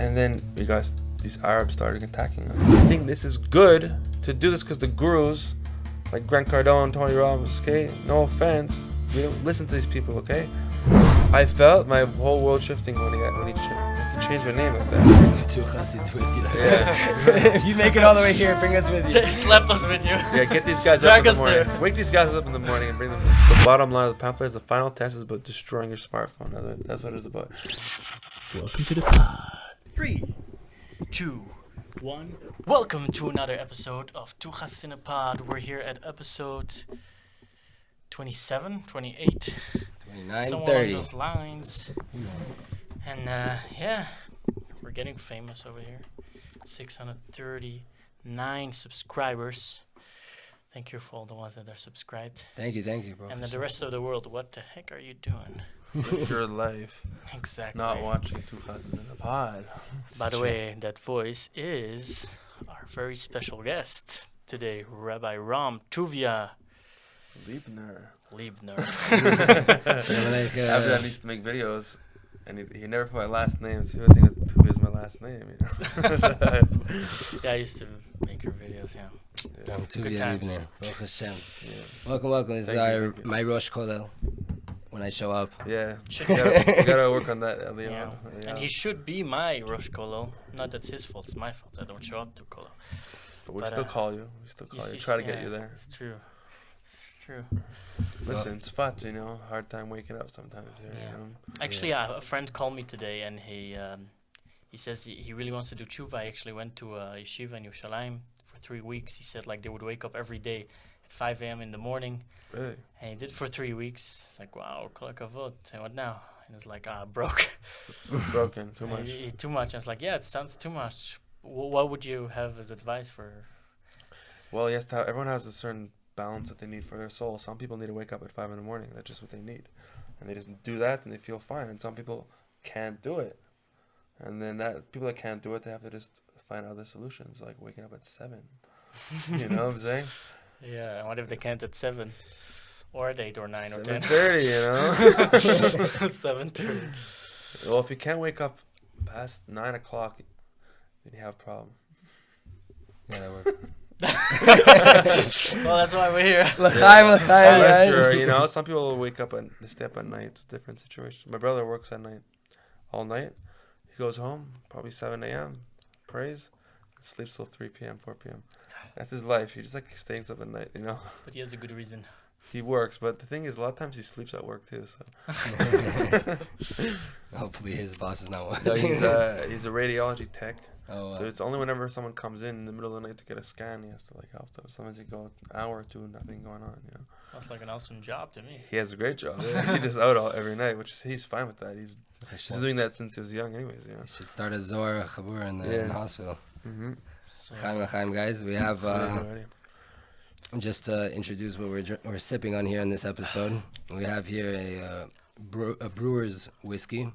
And then we got these Arabs started attacking us. I think this is good to do this because the gurus, like Grant Cardone, Tony Robbins, okay? No offense, we don't listen to these people, okay? I felt my whole world shifting when he changed my name like that. Two Chassids with you. Yeah. If you make it all the way here, bring us with you. Slap us with you. Yeah, get these guys up in the morning. Wake these guys up in the morning and bring them. The bottom line of the pamphlet is the final test is about destroying your smartphone. That's what it's about. Welcome to the pod. 3, 2, 1. Welcome to another episode of Two Chassids in a Pod. We're here at episode 27, 28. 29, somewhere 30. along those lines. And yeah, we're getting famous over here. 639 subscribers. Thank you for all the ones that are subscribed. Thank you, bro. And then the rest of the world, what the heck are you doing? Your life. Exactly. Not watching Two Chassids in a Pod. By the way, that voice is our very special guest today, Rabbi Rom Tuvia Leibner. After I used to make videos, and he never put my last name, so people think Tuvia is my last name. You know? Yeah, I used to make your videos, yeah. Ram Tuvia Leibner. Baruch Hashem. Yeah. Welcome. This is my Rosh Kollel. When I show up. Yeah, you gotta work on that, Elio. Yeah. And he should be my Rosh Kollel. Not that's his fault, it's my fault. I don't show up to Kollel. But we still call you. We still call you. Try to get you there. It's true. Listen, Tzfat, hard time waking up sometimes here. Yeah. Actually, a friend called me today, and he says he really wants to do tshuva. I actually went to a yeshiva in Yerushalayim for 3 weeks. He said like they would wake up every day at 5 a.m. in the morning. Really? And he did for 3 weeks. It's like, wow, kol hakavod. And what now? And it's like, broke. Broken, too much. Too much. And it's like, yeah, it sounds too much. What would you have as advice for? Well, yes, everyone has a certain balance that they need for their soul. Some people need to wake up at 5 in the morning. That's just what they need. And they just do that and they feel fine. And some people can't do it. And then people that can't do it, they have to just find other solutions, like waking up at 7. You know what I'm saying? Yeah, and what if they can't at 7? Or at 8 or 9 or 10? 7:30, 7:30. Well, if you can't wake up past 9 o'clock, then you have a problem. Yeah, that works. Well, that's why we're here. L'chaim, guys. Sure, some people will wake up and they stay up at night. It's a different situation. My brother works at night, all night. He goes home, probably 7 a.m., prays, sleeps till 3 p.m., 4 p.m. That's his life. He just stays up at night, But he has a good reason. He works, but the thing is, a lot of times he sleeps at work too. So hopefully his boss is not watching. No, he's a radiology tech. Oh, wow. So it's only whenever someone comes in the middle of the night to get a scan, he has to help them. Sometimes he go an hour or two, nothing going on. That's like an awesome job to me. He has a great job. He just out every night, he's fine with that. He's doing that since he was young, anyways. You should start a Zohar Chabur in the hospital. Mm-hmm. L'chaim, guys. We have just to introduce what we're sipping on here in this episode. We have here a brewer's whiskey.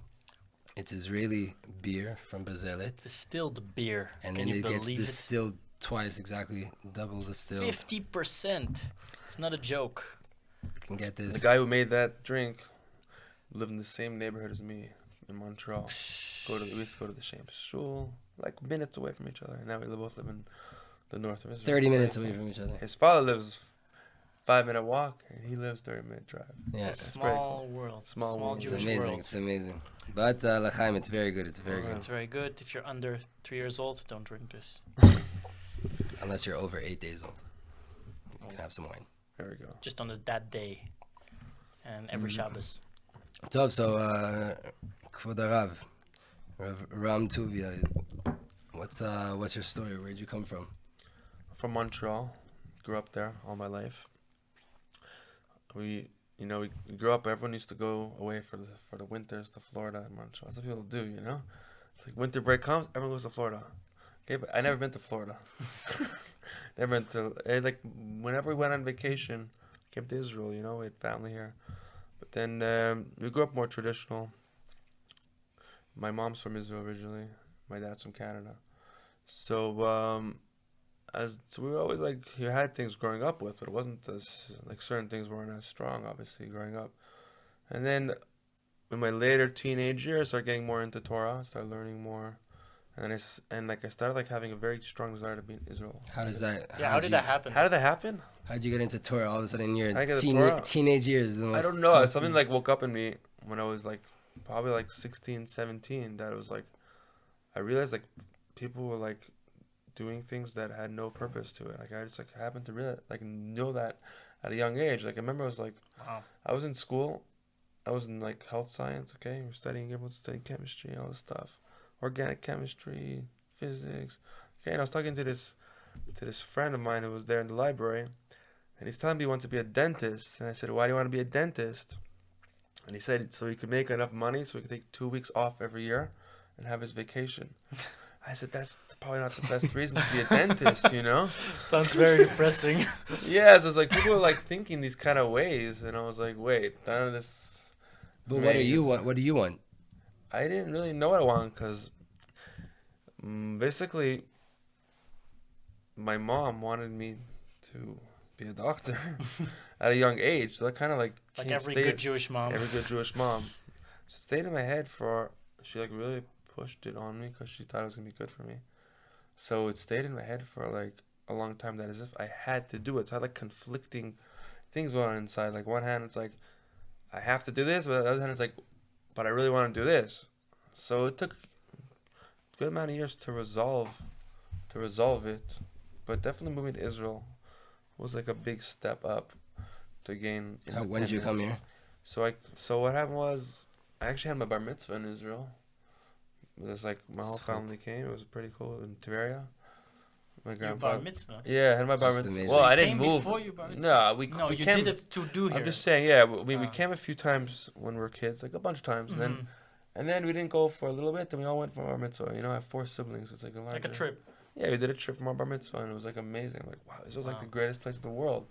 It's Israeli beer from Bazelet. Distilled beer. And then it gets distilled twice, exactly, double distilled. 50%. It's not a joke. You can get this. The guy who made that drink lived in the same neighborhood as me in Montreal. We used to go to the same shul, minutes away from each other. And now we both live in the north of Israel. 30 minutes away from each other. His father lives 5-minute walk, and he lives 30-minute drive. Yeah, it's a small world. Small Jewish world. It's amazing. But l'chaim, it's very good. It's very good. If you're under 3 years old, don't drink this. Unless you're over 8 days old, you can have some wine. There we go. Just on that day, and every Shabbos. So Kvod Rav Ram Tuvia, what's your story? Where'd you come from? From Montreal. Grew up there all my life. We grew up. Everyone used to go away for the winters to Florida and Montreal. That's what people do, It's like winter break comes, everyone goes to Florida. Okay, but I never been to Florida. Never been to whenever we went on vacation, came to Israel. We had family here. But then we grew up more traditional. My mom's from Israel originally. My dad's from Canada. So we were always you had things growing up with, but it wasn't as certain things weren't as strong, obviously, growing up. And then in my later teenage years, I started getting more into Torah, started learning more, And I started like having a very strong desire to be in Israel. How does that? Yeah, how did that happen? How did that happen? How'd you get into Torah all of a sudden in your I get the Torah. teenage years? I don't know. Something like woke up in me when I was like probably like 16, 17. That it was like I realized like people were like doing things that had no purpose to it. Like I just like happened to realize like know that at a young age. Like I remember I was like, Wow. I was in school. I was in like health science. Okay, we're studying. Everyone's studying chemistry, all this stuff, organic chemistry, physics. Okay, and I was talking to this friend of mine who was there in the library, and he's telling me he wants to be a dentist. And I said, why do you want to be a dentist? And he said so he could make enough money so he could take 2 weeks off every year and have his vacation. I said, that's probably not the best reason to be a dentist, you know? Sounds very depressing. Yeah, so it's like people are like thinking these kind of ways, and I was like, wait, none of this. But what do you want? What do you want? I didn't really know what I want because basically my mom wanted me to be a doctor at a young age. So that kind of like every good Jewish mom. Every good Jewish mom. So it stayed in my head she like really pushed it on me because she thought it was going to be good for me. So it stayed in my head for like a long time that as if I had to do it. So I had like conflicting things going on inside. Like one hand it's like, I have to do this, but on the other hand it's like, but I really want to do this. So it took a good amount of years to resolve it. But definitely moving to Israel was like a big step up to gain independence. When did you come here? So what happened was I actually had my bar mitzvah in Israel. It was like my whole family came. It was pretty cool in Tveria. My grandpa. Your bar mitzvah? Yeah, I had my bar That's mitzvah. amazing. Well, So I you didn't came move. before your bar mitzvah? No, No, you came, did it to do here. I'm just saying, yeah, we Ah. came a few times when we were kids, like a bunch of times, Mhm. and then we didn't go for a little bit. Then we all went for our mitzvah. You know, I have 4 siblings. It's like a larger, Like a trip. Yeah, we did a trip from our bar mitzvah, and it was like amazing. I'm like, wow, this was like Wow. the greatest place in the world.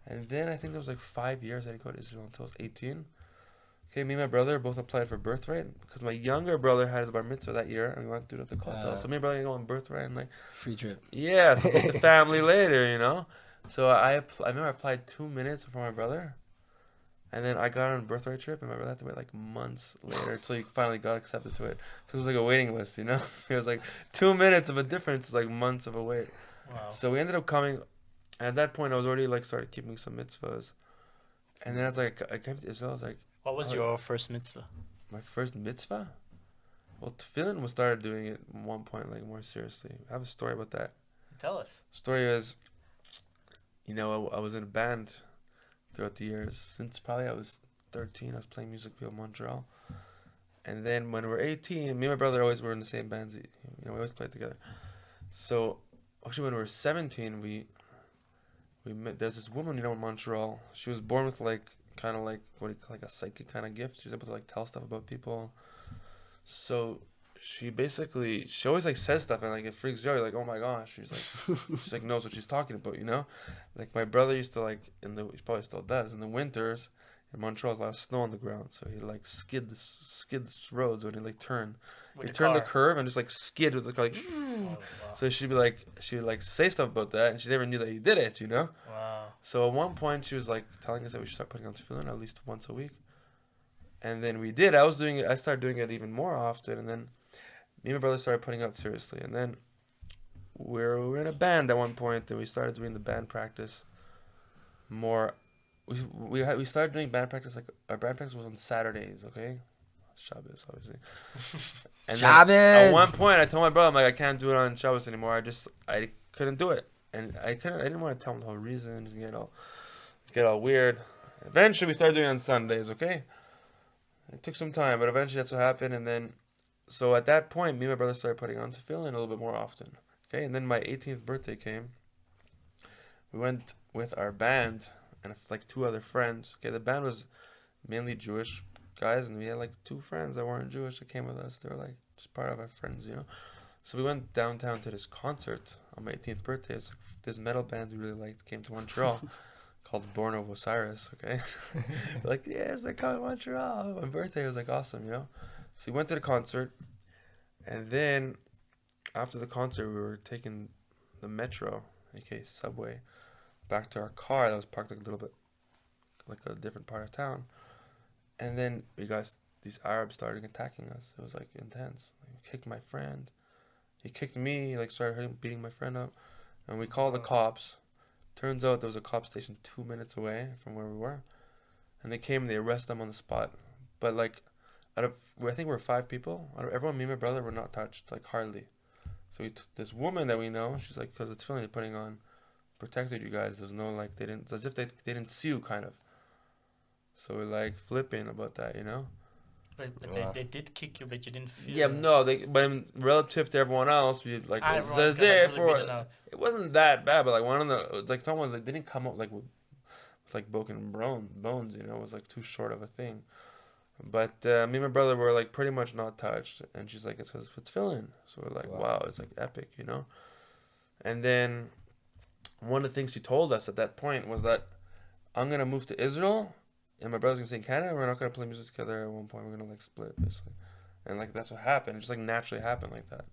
And then I think there was like 5 years I didn't go to Israel until I was 18. Okay, me and my brother both applied for birthright because my younger brother had his bar mitzvah that year, and we went to do it at the Kollel. So me and my brother go on birthright and like Free trip. yeah, so with the family later, you know. So I remember I applied 2 minutes before my brother, and then I got on a birthright trip, and my brother had to wait like months later until he finally got accepted to it. So it was like a waiting list, you know. It was like 2 minutes of a difference, like months of a wait. Wow. So we ended up coming. At that point, I was already like started keeping some mitzvahs, and then I came to Israel. I was like, What was your first mitzvah? my first mitzvah. Well, tefillin was started doing it at one point, like more seriously. I have a story about that. Tell us. Story is, you know, I was in a band throughout the years. Since probably I was 13, I was playing music in Montreal. And then when we were 18, me and my brother always were in the same bands. You know, we always played together. So actually, when we were 17, we met. There's this woman, you know, in Montreal. She was born with like kind of like what do you call like a psychic kind of gift. She was able to like tell stuff about people. So she always like says stuff and like it freaks you out. You're like, oh my gosh. She's like knows what she's talking about, you know. Like my brother used to like he probably still does in the winters. In Montreal, there's a lot of snow on the ground, so he like skid the roads when he like turn. He turned the curve and just like skid with the car, like. Oh, wow. So she would like say stuff about that, and she never knew that he did it, you know. Wow. So at one point, she was like telling us that we should start putting on tefillin at least once a week, and then we did. I started doing it even more often, and then me and my brother started putting out seriously, and then we were in a band at one point, and we started doing the band practice more. We started doing band practice, like our band practice was on Saturdays, okay? Shabbos, obviously. And Shabbos! At one point, I told my brother, I'm like, I can't do it on Shabbos anymore. I couldn't do it. And I didn't want to tell him the whole reason, just get all weird. Eventually, we started doing it on Sundays, okay? It took some time, but eventually that's what happened. And then, so at that point, me and my brother started putting on tefillin a little bit more often, okay? And then my 18th birthday came. We went with our band and like 2 other friends. Okay, the band was mainly Jewish guys, and we had like 2 friends that weren't Jewish that came with us. They were like just part of our friends, you know. So we went downtown to this concert on my 18th birthday. It's like this metal band we really liked came to Montreal called Born of Osiris. Okay, we're like yes, they're coming to Montreal. My birthday was like awesome, you know. So we went to the concert, and then after the concert, we were taking the metro, aka subway, back to our car that was parked like a little bit like a different part of town. And then we got these Arabs started attacking us. It was like intense. Like, kicked my friend, He kicked me. He like started beating my friend up, and we called the cops. Turns out there was a cop station 2 minutes away from where we were, and they came and they arrested them on the spot. But like, I think we were 5 people. Out of everyone, me and my brother were not touched, like hardly. So this woman that we know, she's like, because the tefillin you're putting on protected you guys. There's no like, they didn't, it's as if they didn't see you kind of. So we're like flipping about that, you know. But they did kick you, but you didn't feel. Yeah, no, but relative to everyone else, we like it wasn't that bad, but like one of the like someone like they didn't come up like with like broken bones, you know, it was like too short of a thing. But me and my brother were like pretty much not touched, and she's like, it's tefillin. So we're like, wow, it's like epic, you know. And then one of the things she told us at that point was that I'm gonna move to Israel. And my brother's gonna stay in Canada. We're not gonna play music together. At one point, we're gonna like split, basically, and like that's what happened. It just like naturally happened like that.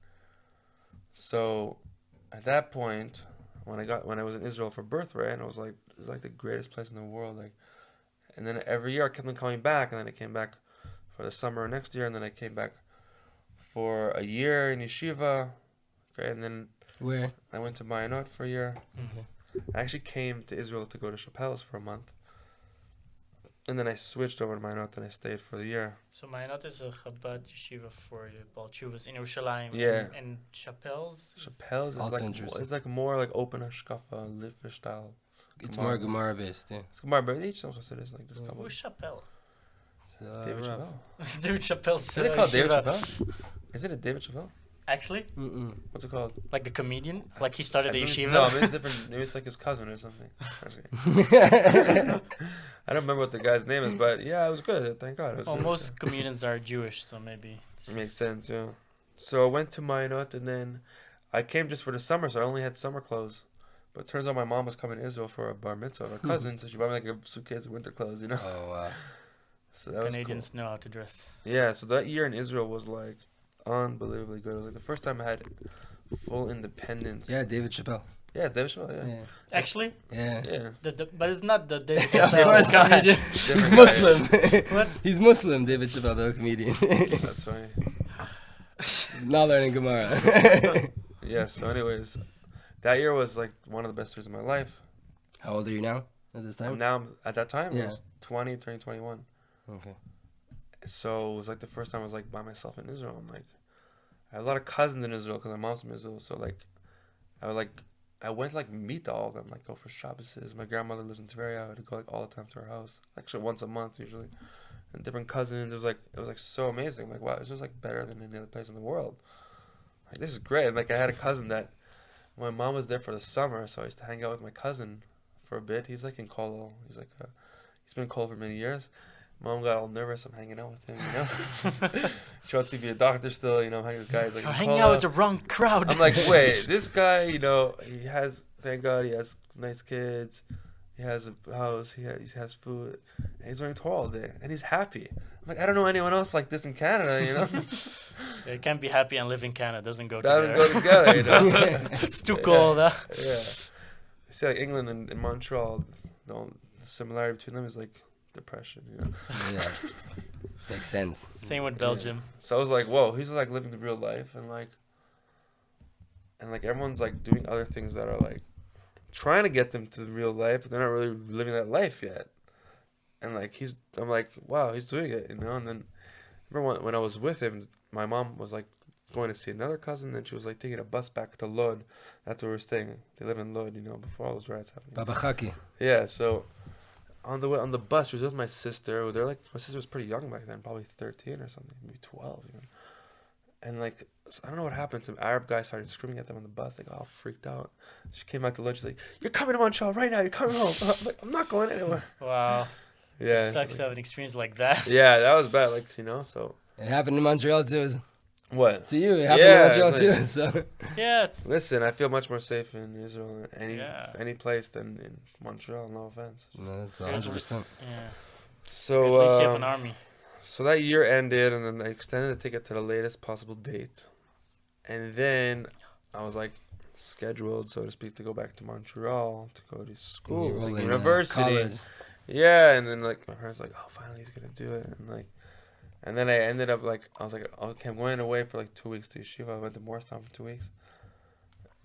So, at that point, when I was in Israel for birthright, and I was like, it's like the greatest place in the world. Like, and then every year I kept on coming back, and then I came back for the summer next year, and then I came back for a year in yeshiva. Okay, and then where I went to Mayanot for a year. Mm-hmm. I actually came to Israel to go to Chappelle's for a month. And then I switched over to Mayanot and I stayed for the year. So Mayanot is a Chabad yeshiva for Baal Teshuvos in Yerushalayim. Yeah. And Chappelle's is like more like open hashkafa, live style. It's more Gemara based, yeah. It's Gemara, but each Chassidus like this. Who's Chappelle? David Chappelle. David Chappelle's Is it called David Chappelle? Is it a David Chappelle? Actually? What's it called? Like the comedian? Like he started a yeshiva? No, maybe it's different. Maybe it's like his cousin or something. I don't remember what the guy's name is, but yeah, it was good. Thank God. It was good. Most comedians are Jewish, so maybe. It makes sense, yeah. So I went to Mayanot, and then I came just for the summer, so I only had summer clothes. But it turns out my mom was coming to Israel for a bar mitzvah of her cousin, so she bought me like a suitcase of winter clothes, you know? Oh, wow. So that Canadians was cool. know how to dress. Yeah, so that year in Israel was like unbelievably good. It was like the first time I had full independence. Yeah, David Chappelle. Yeah, David Chappelle, yeah. Actually? Yeah. Yeah. But it's not the David Of Chappelle course not. comedian. He's Muslim. What? He's Muslim, David Chappelle, the comedian. That's right. Not learning Gemara. Yeah, so anyways, that year was like one of the best years of my life. How old are you now at this time? Now, at that time, I Yeah. was 20, turning 21. Okay. So it was like the first time I was like by myself in Israel. And like, I had a lot of cousins in Israel because my mom's from Israel. So like, I went to like meet all of them, like go for Shabbos. My grandmother lives in Tveria. I would go like all the time to her house, actually once a month usually, and different cousins. It was like so amazing. Like wow, this was like better than any other place in the world. Like this is great. And like I had a cousin that my mom was there for the summer, so I used to hang out with my cousin for a bit. He's like in Kollel. He's been in Kollel for many years. Mom got all nervous. I'm hanging out with him, you know. She wants to be a doctor still, you know. Hanging with guys like. You're hanging out with the wrong crowd. I'm like, wait, this guy, you know, thank God, he has nice kids, he has a house, he has food, and he's learning Torah all day, and he's happy. I'm like, I don't know anyone else like this in Canada, you know. You can't be happy and live in Canada. Doesn't go together, you know. It's too cold, huh? Yeah. You see, like England and Montreal, the similarity between them is like depression, you know. Yeah. Makes sense. Same with Belgium. Yeah. So I was like, whoa, he's like living the real life, and like everyone's like doing other things that are like trying to get them to the real life, but they're not really living that life yet. And like I'm like, wow, he's doing it, you know. And then remember when I was with him, my mom was like going to see another cousin, and she was like taking a bus back to Lod. That's where we're staying. They live in Lod, you know, before all those riots happened. Baba Chaki. Yeah, so on the bus, she was with my sister. They're like, my sister was pretty young back then, probably 13 or something, maybe 12 even. And like, I don't know what happened. Some Arab guy started screaming at them on the bus. They got all freaked out. She came back to lunch. She's like, "You're coming to Montreal right now. You're coming home." I'm like, "I'm not going anywhere." Wow. Yeah. It sucks to have an experience like that. Yeah, that was bad. Like, you know, so. It happened in Montreal too. What? To you, it happened in Montreal too. So. Yeah. Listen, I feel much more safe in Israel than any place than in Montreal. No offense. No, that's 100%. Yeah. So. At least you have an army. So that year ended, and then I extended the ticket to the latest possible date. And then I was like scheduled, so to speak, to go back to Montreal to go to school, like university. College. Yeah, and then like my parents were like, oh, finally he's gonna do it, And then I ended up like, I was like, okay, I'm going away for like 2 weeks to yeshiva. I went to Morristown for 2 weeks.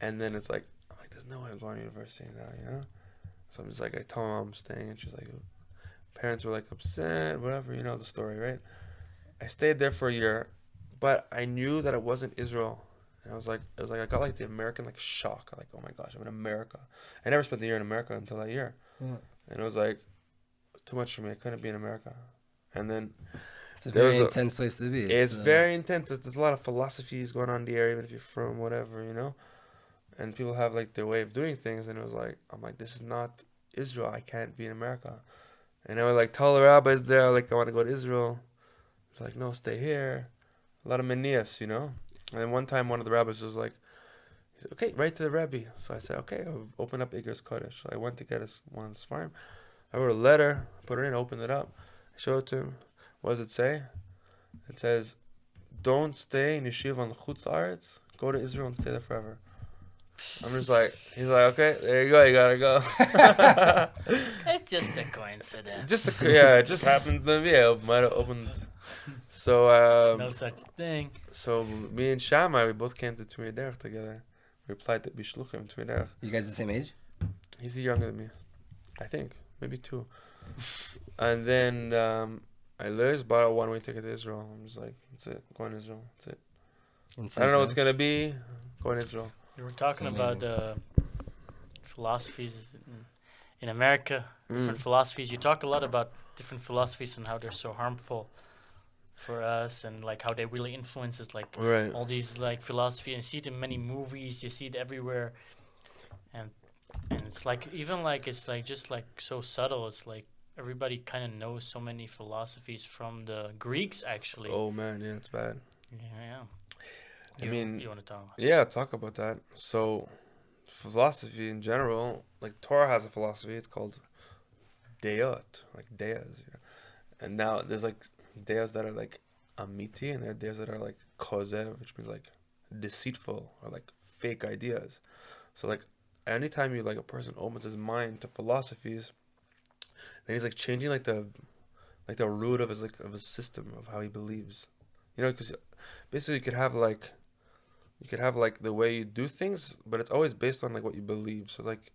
And then it's like, I'm like, there's no way I'm going to university now, you know? So I'm just like, I told my mom I'm staying, and she's like, parents were like upset, whatever, you know the story, right? I stayed there for a year, but I knew that it wasn't Israel. And it was like I got like the American like shock, like, oh my gosh, I'm in America. I never spent the year in America until that year. And it was like too much for me. I couldn't be in America. And then it's a very intense place to be. It's very intense. There's a lot of philosophies going on in the area, even if you're from whatever, you know? And people have like their way of doing things, and it was like, I'm like, this is not Israel. I can't be in America. And I would like tell the rabbis there, like, I want to go to Israel. They're like, no, stay here. A lot of manias, you know? And then one time, one of the rabbis was like, he said, okay, write to the Rebbe. So I said, okay, I'll open up Igor's Kodesh. So I went to get one of his farm. I wrote a letter, put it in, opened it up, showed it to him. What does it say? It says, don't stay in yeshiva on the Chutz La'aretz. Go to Israel and stay there forever. I'm just like, he's like, okay, there you go, you gotta go. It's just a coincidence. It just happened to be. I might have opened. So, no such thing. So, me and Shammai, we both came to Tuvia Derech together. We applied to Bishluchim, Tuvia Derech. You guys the same age? He's younger than me. I think. Maybe 2. And then, I just bought a one-way ticket to Israel. I'm just like, that's it. I'm going to Israel. That's it. I don't know what's going to be. Going to Israel. We were talking about philosophies in America, different philosophies. You talk a lot about different philosophies and how they're so harmful for us, and like how they really influences like all these like philosophy. And you see it in many movies. You see it everywhere, and it's like even like it's like just like so subtle. It's like everybody kind of knows so many philosophies from the Greeks actually. Oh man, yeah, it's bad. Yeah. You want to talk about? Yeah, talk about that. So, philosophy in general, like Torah has a philosophy. It's called Deot, like Deas. Yeah. And now there's like Deas that are like Amiti, and there are Deas that are like Kozev, which means like deceitful or like fake ideas. So like anytime you like a person opens his mind to philosophies, then he's like changing like the root of his system of how he believes. You know, because basically you could have like the way you do things, but it's always based on like what you believe. So like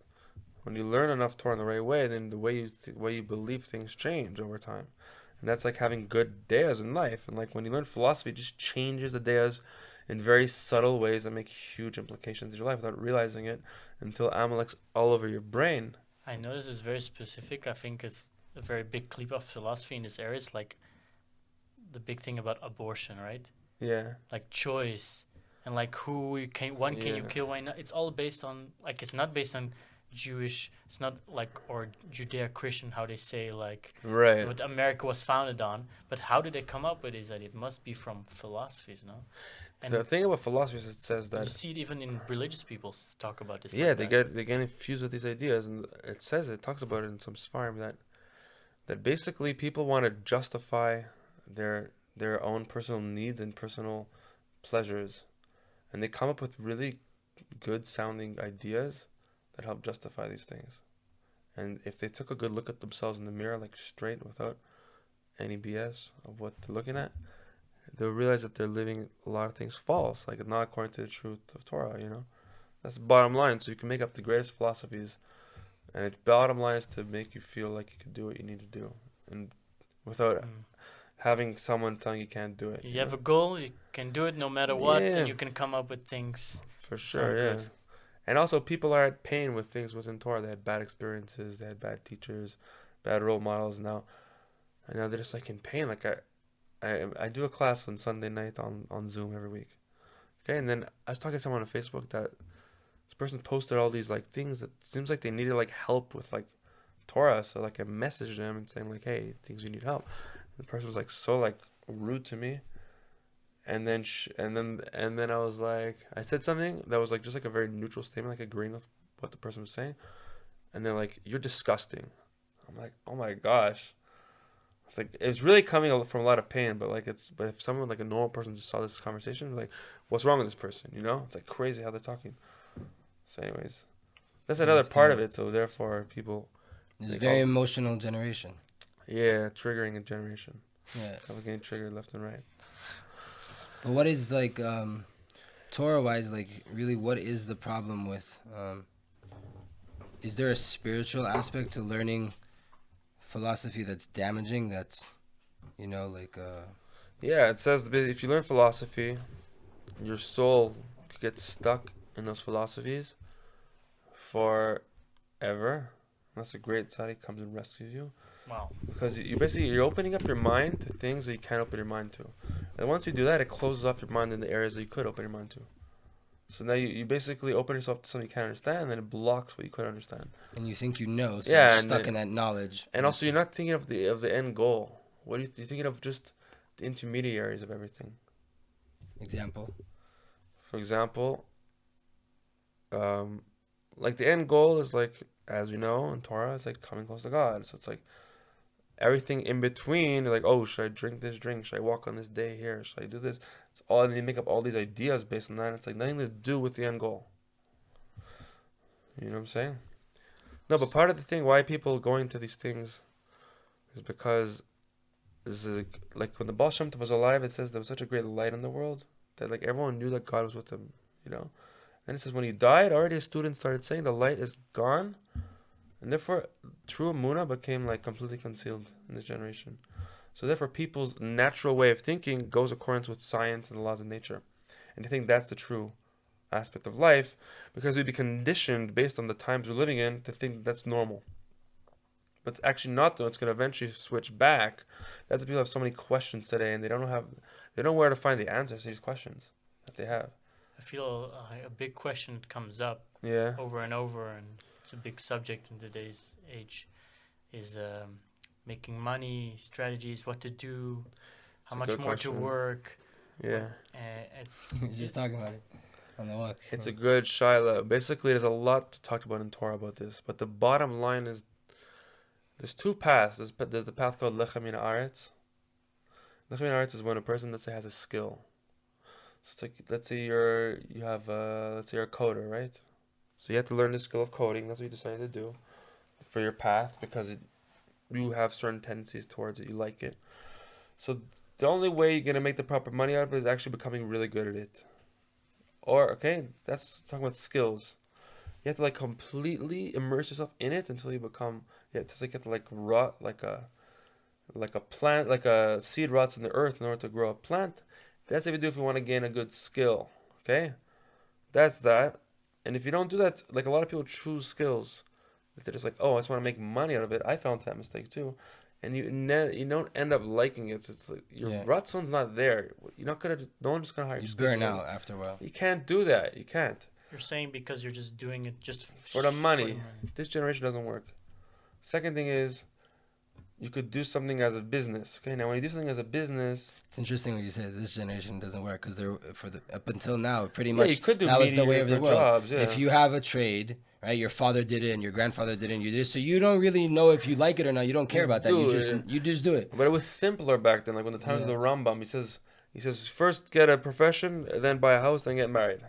when you learn enough Torah in the right way, then the way you believe things change over time. And that's like having good dayas in life. And like when you learn philosophy, it just changes the dayas in very subtle ways that make huge implications in your life without realizing it until Amalek's all over your brain. I know this is very specific. I think it's a very big clip of philosophy in this area. It's like the big thing about abortion, right? Yeah. Like choice. And like who you can you kill, why not? It's all based on like it's not based on Jewish. It's not like or Judeo-Christian how they say like what America was founded on. But how did they come up with it? Is that it must be from philosophies, no? And the thing about philosophy is it says that you see it even in religious people talk about this. Yeah, they get infused with these ideas, and it talks about it in some Sfarim that basically people want to justify their own personal needs and personal pleasures. And they come up with really good sounding ideas that help justify these things. And if they took a good look at themselves in the mirror, like straight, without any BS of what they're looking at, they'll realize that they're living a lot of things false, like not according to the truth of Torah, you know? That's the bottom line. So you can make up the greatest philosophies, and its bottom line is to make you feel like you can do what you need to do. And without having someone telling you can't do it. You have a goal, you can do it no matter what, and you can come up with things. For sure, yeah. Good. And also, people are at pain with things within Torah. They had bad experiences, they had bad teachers, bad role models. Now they're just like in pain. Like I do a class on Sunday night on Zoom every week. Okay, and then I was talking to someone on Facebook that this person posted all these like things that seems like they needed like help with like Torah. So like I messaged them and saying like, hey, things you need help. The person was like so like rude to me, and then I was like, I said something that was like just like a very neutral statement, like agreeing with what the person was saying, and they're like, "You're disgusting." I'm like, "Oh my gosh!" It's like it's really coming from a lot of pain, but if someone like a normal person just saw this conversation, like, what's wrong with this person? You know, it's like crazy how they're talking. So, anyways, that's another part of it. So therefore, people. It's a very emotional generation. Yeah, triggering a generation. Yeah. I was getting triggered left and right. But what is like Torah-wise, like really, what is the problem with? Is there a spiritual aspect to learning philosophy that's damaging? That's, like. Yeah, it says if you learn philosophy, your soul could get stuck in those philosophies forever. Unless a great tzaddik comes and rescues you. Wow. Because you're opening up your mind to things that you can't open your mind to. And once you do that, it closes off your mind in the areas that you could open your mind to. So now you basically open yourself to something you can't understand, and then it blocks what you could understand. And you think so yeah, you're stuck in that knowledge. And also, you're not thinking of the end goal. What you're thinking of just the intermediaries of everything. Example. For example, like the end goal is like, as we know in Torah, it's like coming close to God. So it's like everything in between, like, oh, should I drink this drink? Should I walk on this day here? Should I do this? It's all, and you make up all these ideas based on that. It's like nothing to do with the end goal. You know what I'm saying? No, but part of the thing why people go into these things is because this is like when the Baal Shem Tov was alive, it says there was such a great light in the world that like everyone knew that God was with him, And it says when he died, already his students started saying the light is gone. And therefore, true Emuna became like completely concealed in this generation. So therefore, people's natural way of thinking goes according with science and the laws of nature. And they think that's the true aspect of life because we'd be conditioned based on the times we're living in to think that's normal. But it's actually not though. It's going to eventually switch back. That's why people have so many questions today and they don't know where to find the answers to these questions that they have. I feel a big question comes up over and over, and it's a big subject in today's age, is making money, strategies, what to do, how much more to work. Yeah. We were just talking about it on the walk. It's a good shaila. Basically, there's a lot to talk about in Torah about this, but the bottom line is there's two paths. There's the path called lechem min haaretz. Lechem min haaretz is when a person, let's say, has a skill. So it's like, let's say you're a coder, right? So you have to learn the skill of coding. That's what you decided to do for your path because you have certain tendencies towards it. You like it. So the only way you're going to make the proper money out of it is actually becoming really good at it. That's talking about skills. You have to like completely immerse yourself in it until you become, it's like you have to like rot like a plant, like a seed rots in the earth in order to grow a plant. That's what you do if you want to gain a good skill. Okay? That's that. And if you don't do that, like a lot of people choose skills. If they're just like, oh, I just want to make money out of it. I found that mistake too. And you don't end up liking it. It's like your ratzon's not there. You're not gonna. No one's gonna hire you. You burn out after a while. You can't do that. You can't. You're saying because you're just doing it just for the money. This generation doesn't work. Second thing is, you could do something as a business. Okay, now when you do something as a business, it's interesting when you say this generation doesn't work because they're up until now pretty much you could do that was the way of the world. Jobs, If you have a trade, right, your father did it and your grandfather did it and you did it, so you don't really know if you like it or not. You don't care about that. You just do it. But it was simpler back then. Like when the times of the Rambam, he says first get a profession, then buy a house, then get married.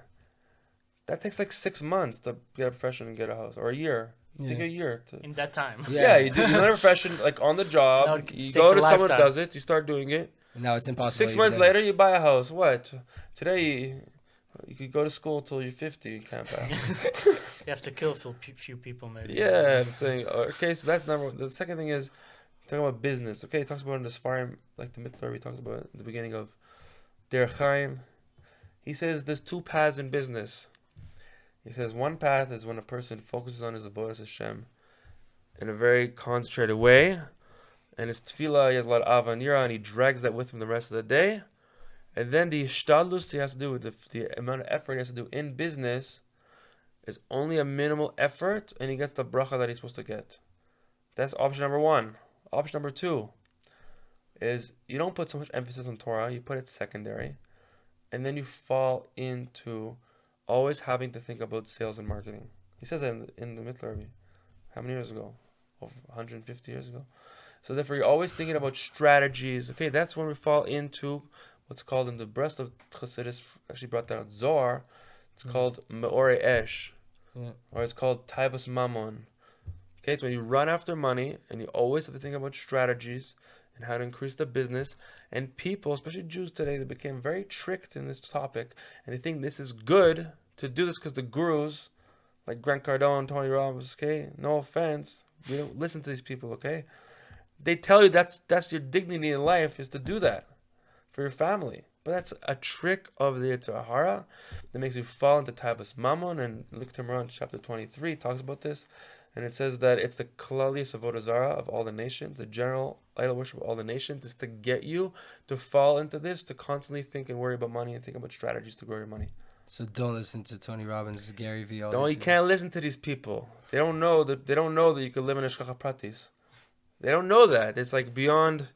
That takes like 6 months to get a profession and get a house, or a year. Take a year to in that time. Yeah, you learn a profession like on the job. You go to someone who does it. You start doing it. Now it's impossible. 6 months later, you buy a house. What? Today, you could go to school till you're 50. You can't buy. You have to kill a few people, maybe. Yeah, I'm saying. Okay, so that's number one. The second thing is talking about business. Okay, he talks about in the Sfarim, like the Mitzvah, he talks about at the beginning of Derech Chaim. He says there's two paths in business. He says one path is when a person focuses on his avodas Hashem in a very concentrated way, and his tefillah, he has a lot of avanira, and he drags that with him the rest of the day. And then the ishtadlus he has to do with the amount of effort he has to do in business is only a minimal effort, and he gets the bracha that he's supposed to get. That's option number one. Option number two is you don't put so much emphasis on Torah, you put it secondary, and then you fall into always having to think about sales and marketing. He says that in the Mitzvah. How many years ago? Over 150 years ago. So therefore, you're always thinking about strategies. Okay, that's when we fall into what's called in the Breslev Chassids, actually brought down Zohar. It's called Me'ore Esh, or it's called Taivas Mammon. Okay, it's when you run after money and you always have to think about strategies and how to increase the business. And people, especially Jews today, they became very tricked in this topic, and they think this is good to do this because the gurus, like Grant Cardone, Tony Robbins, okay, no offense, we don't listen to these people, okay? They tell you that's your dignity in life, is to do that for your family. But that's a trick of the Yetzer Hara that makes you fall into Tabas Mammon. And look to Imran, chapter 23, talks about this. And it says that it's the Klalis of Avodah Zarah of all the nations, the general idol worship of all the nations, is to get you to fall into this, to constantly think and worry about money and think about strategies to grow your money. So don't listen to Tony Robbins, Gary Vee. You can't listen to these people. They don't know that you could live in a Shkacha Pratis. They don't know that. It's like beyond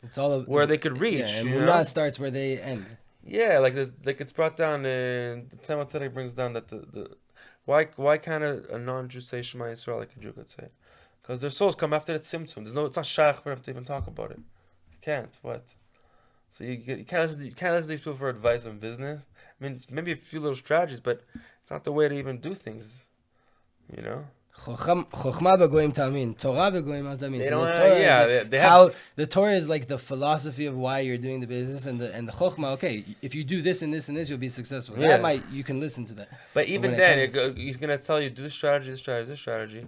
where they could reach. Yeah, and Emuna starts where they end. Yeah, like it's brought down. The Tzaddik brings down that why can't a non-Jew say Shema Yisrael like a Jew could say? Because their souls come after the tzimtzum. It's not shaykh for them to even talk about it. You can't. What? So you can't listen to these people for advice on business. I mean, it's maybe a few little strategies, but it's not the way to even do things. You know. Chokhmah begoyim tamin, Torah begoyim al tamin. So the Torah is like the philosophy of why you're doing the business, and the chokhmah. Okay, if you do this and this and this, you'll be successful. Yeah. You can listen to that. But even then, he's gonna tell you do this strategy, this strategy.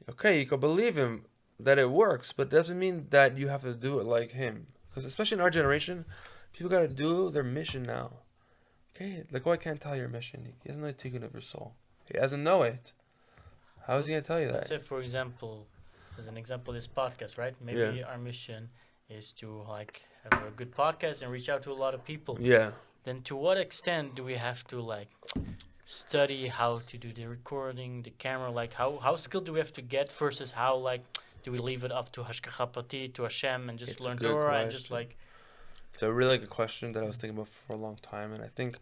Okay, you can believe him that it works, but it doesn't mean that you have to do it like him. Because especially in our generation, people gotta do their mission now. Okay, the guy can't tell your mission. He doesn't know the tikkun of your soul. He doesn't know it. How is he going to tell you that? Let's say, for example, as an example, this podcast, right? Maybe our mission is to have a good podcast and reach out to a lot of people. Yeah. Then to what extent do we have to study how to do the recording, the camera? How skilled do we have to get versus how do we leave it up to Hashgacha Prati, to Hashem, and just learn Torah and just It's a really good question that I was thinking about for a long time, and I think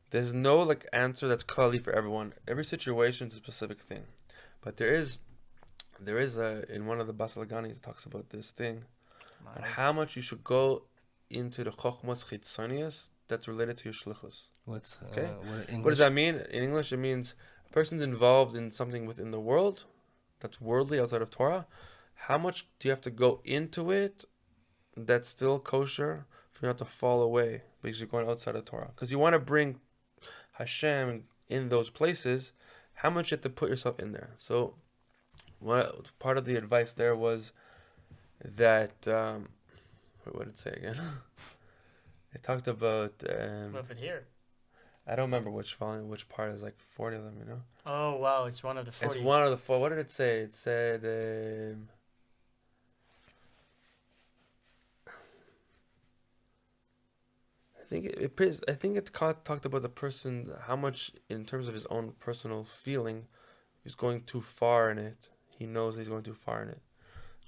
there's no answer that's clearly for everyone. Every situation is a specific thing. But there is in one of the Bas Laganis talks about this thing, and how much you should go into the Chokhmas Chitzonius that's related to your Shlichus. What does that mean? In English, it means a person's involved in something within the world that's worldly, outside of Torah. How much do you have to go into it that's still kosher for you not to fall away because you're going outside of Torah? Because you want to bring Hashem in those places. How much you have to put yourself in there? So, part of the advice there was that what did it say again? It talked about. Move it here. I don't remember which part is 40 of them. You know. Oh wow! It's one of the 40. It's one of the 4. What did it say? It said. I think it talked about the person, how much in terms of his own personal feeling, he's going too far in it. He knows he's going too far in it.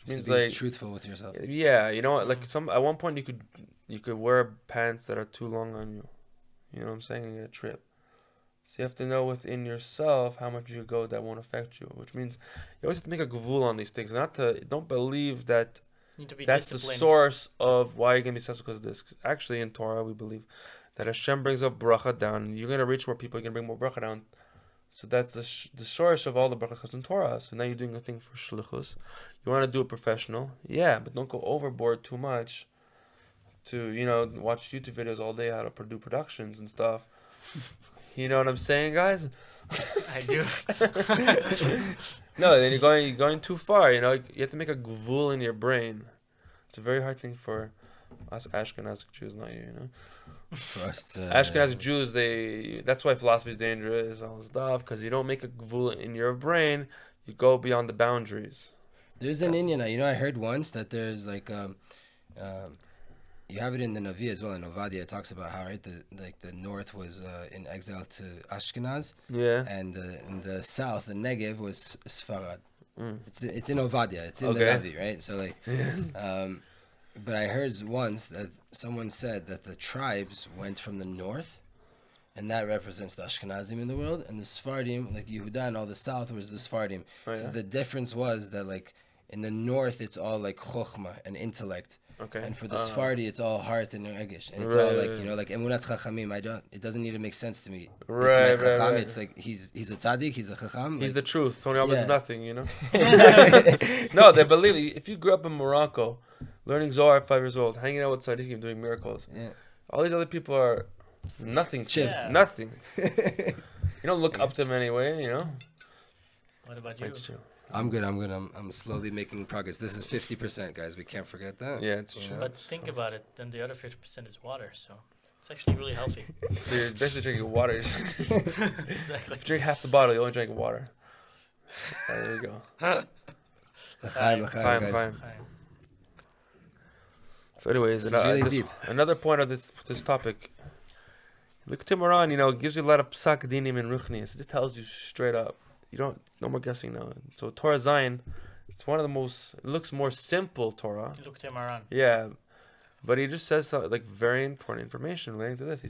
Which means truthful with yourself. Yeah, you know, at one point you could wear pants that are too long on you. You know what I'm saying? In a trip. So you have to know within yourself how much you go that won't affect you. Which means you always have to make a gvul on these things. Don't believe that. That's the source of why you're going to be successful because of this. 'Cause actually, in Torah, we believe that Hashem brings up bracha down. You're going to reach more people. You're going to bring more bracha down. So that's the source of all the bracha in Torah. So now you're doing a thing for shlichus. You want to do it professional. Yeah, but don't go overboard too much to, watch YouTube videos all day how to do productions and stuff. You know what I'm saying, guys? I do. No, then you're going too far. You have to make a gvul in your brain. It's a very hard thing for us Ashkenazic Jews, not you. For us Ashkenazic Jews, that's why philosophy is dangerous, all this stuff, because you don't make a gvul in your brain. You go beyond the boundaries. There's an Indian. I heard once that there's you have it in the Navi as well. In Ovadia, it talks about how the north was in exile to Ashkenaz, and in the south, the Negev was Sfarad. It's in Ovadia. It's in the Navi, right? So but I heard once that someone said that the tribes went from the north, and that represents the Ashkenazim in the world, and the Sephardim, like Yehuda and all the south, was the Sephardim. So the difference was that in the north, it's all chokhmah and intellect. Okay. And for the Sephardi, it's all heart and regesh, and it's all emunat chachamim. It doesn't need to make sense to me. Right. It's like he's a tzaddik, he's a chacham. He's the truth. Tony Robbins is nothing. No, they believe if you grew up in Morocco, learning Zohar at 5 years old, hanging out with Tzaddikim, doing miracles. Yeah. All these other people are nothing. Chips. Yeah. Nothing. You don't look up to them anyway, you know? What about you? It's true. I'm good. I'm slowly making progress. This is 50%, guys. We can't forget that. Yeah, it's true. But think about it, then the other 50% is water, so it's actually really healthy. So you're basically drinking water. Exactly. If you drink half the bottle, you only drink water. There you go. L'chaim, Fine, guys. fine. So anyways, This is really deep. Another point of this topic. Look at Timoran, it gives you a lot of psak dinim and ruchnias. It tells you straight up. You don't, no more guessing now. So Torah Zion, it's one of the most, it looks more simple Torah. Look to Maran. Yeah, but he just says something, like very important information relating to this.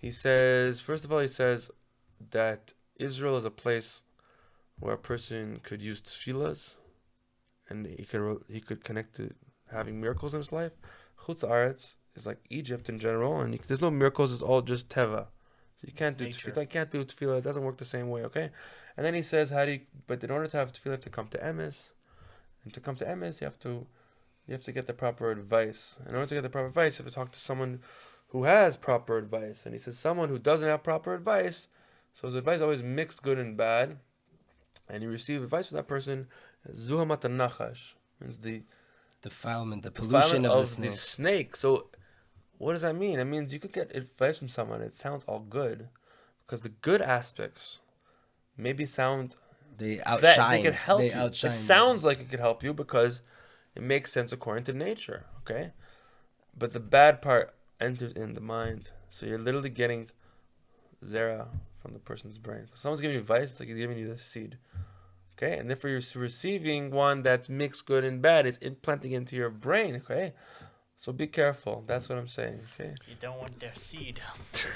He says, first of all, he says that Israel is a place where a person could use tefillahs, and he could connect to having miracles in his life. Chutz Haaretz is like Egypt in general, and there's no miracles. It's all just teva. So you can't do tefillah. Can't do tefillah. It doesn't work the same way. Okay, and then he says, but in order to have tefillah, you have to come to emes, and to come to emes, you have to get the proper advice. In order to get the proper advice, you have to talk to someone who has proper advice. And he says someone who doesn't have proper advice, so his advice is always mixed good and bad, and you receive advice from that person. Zuhamat nachash means the defilement, the pollution of the snake. So what does that mean? It means you could get advice from someone. It sounds all good, because the good aspects maybe sound they outshine. They could help you. Outshine. It sounds like it could help you because it makes sense according to nature. Okay, but the bad part enters in the mind. So you're literally getting zera from the person's brain. If someone's giving you advice, it's like he's giving you the seed. Okay, and therefore you're receiving one that's mixed good and bad. It's implanting into your brain. Okay, so be careful. That's what I'm saying. Okay, You don't want their seed.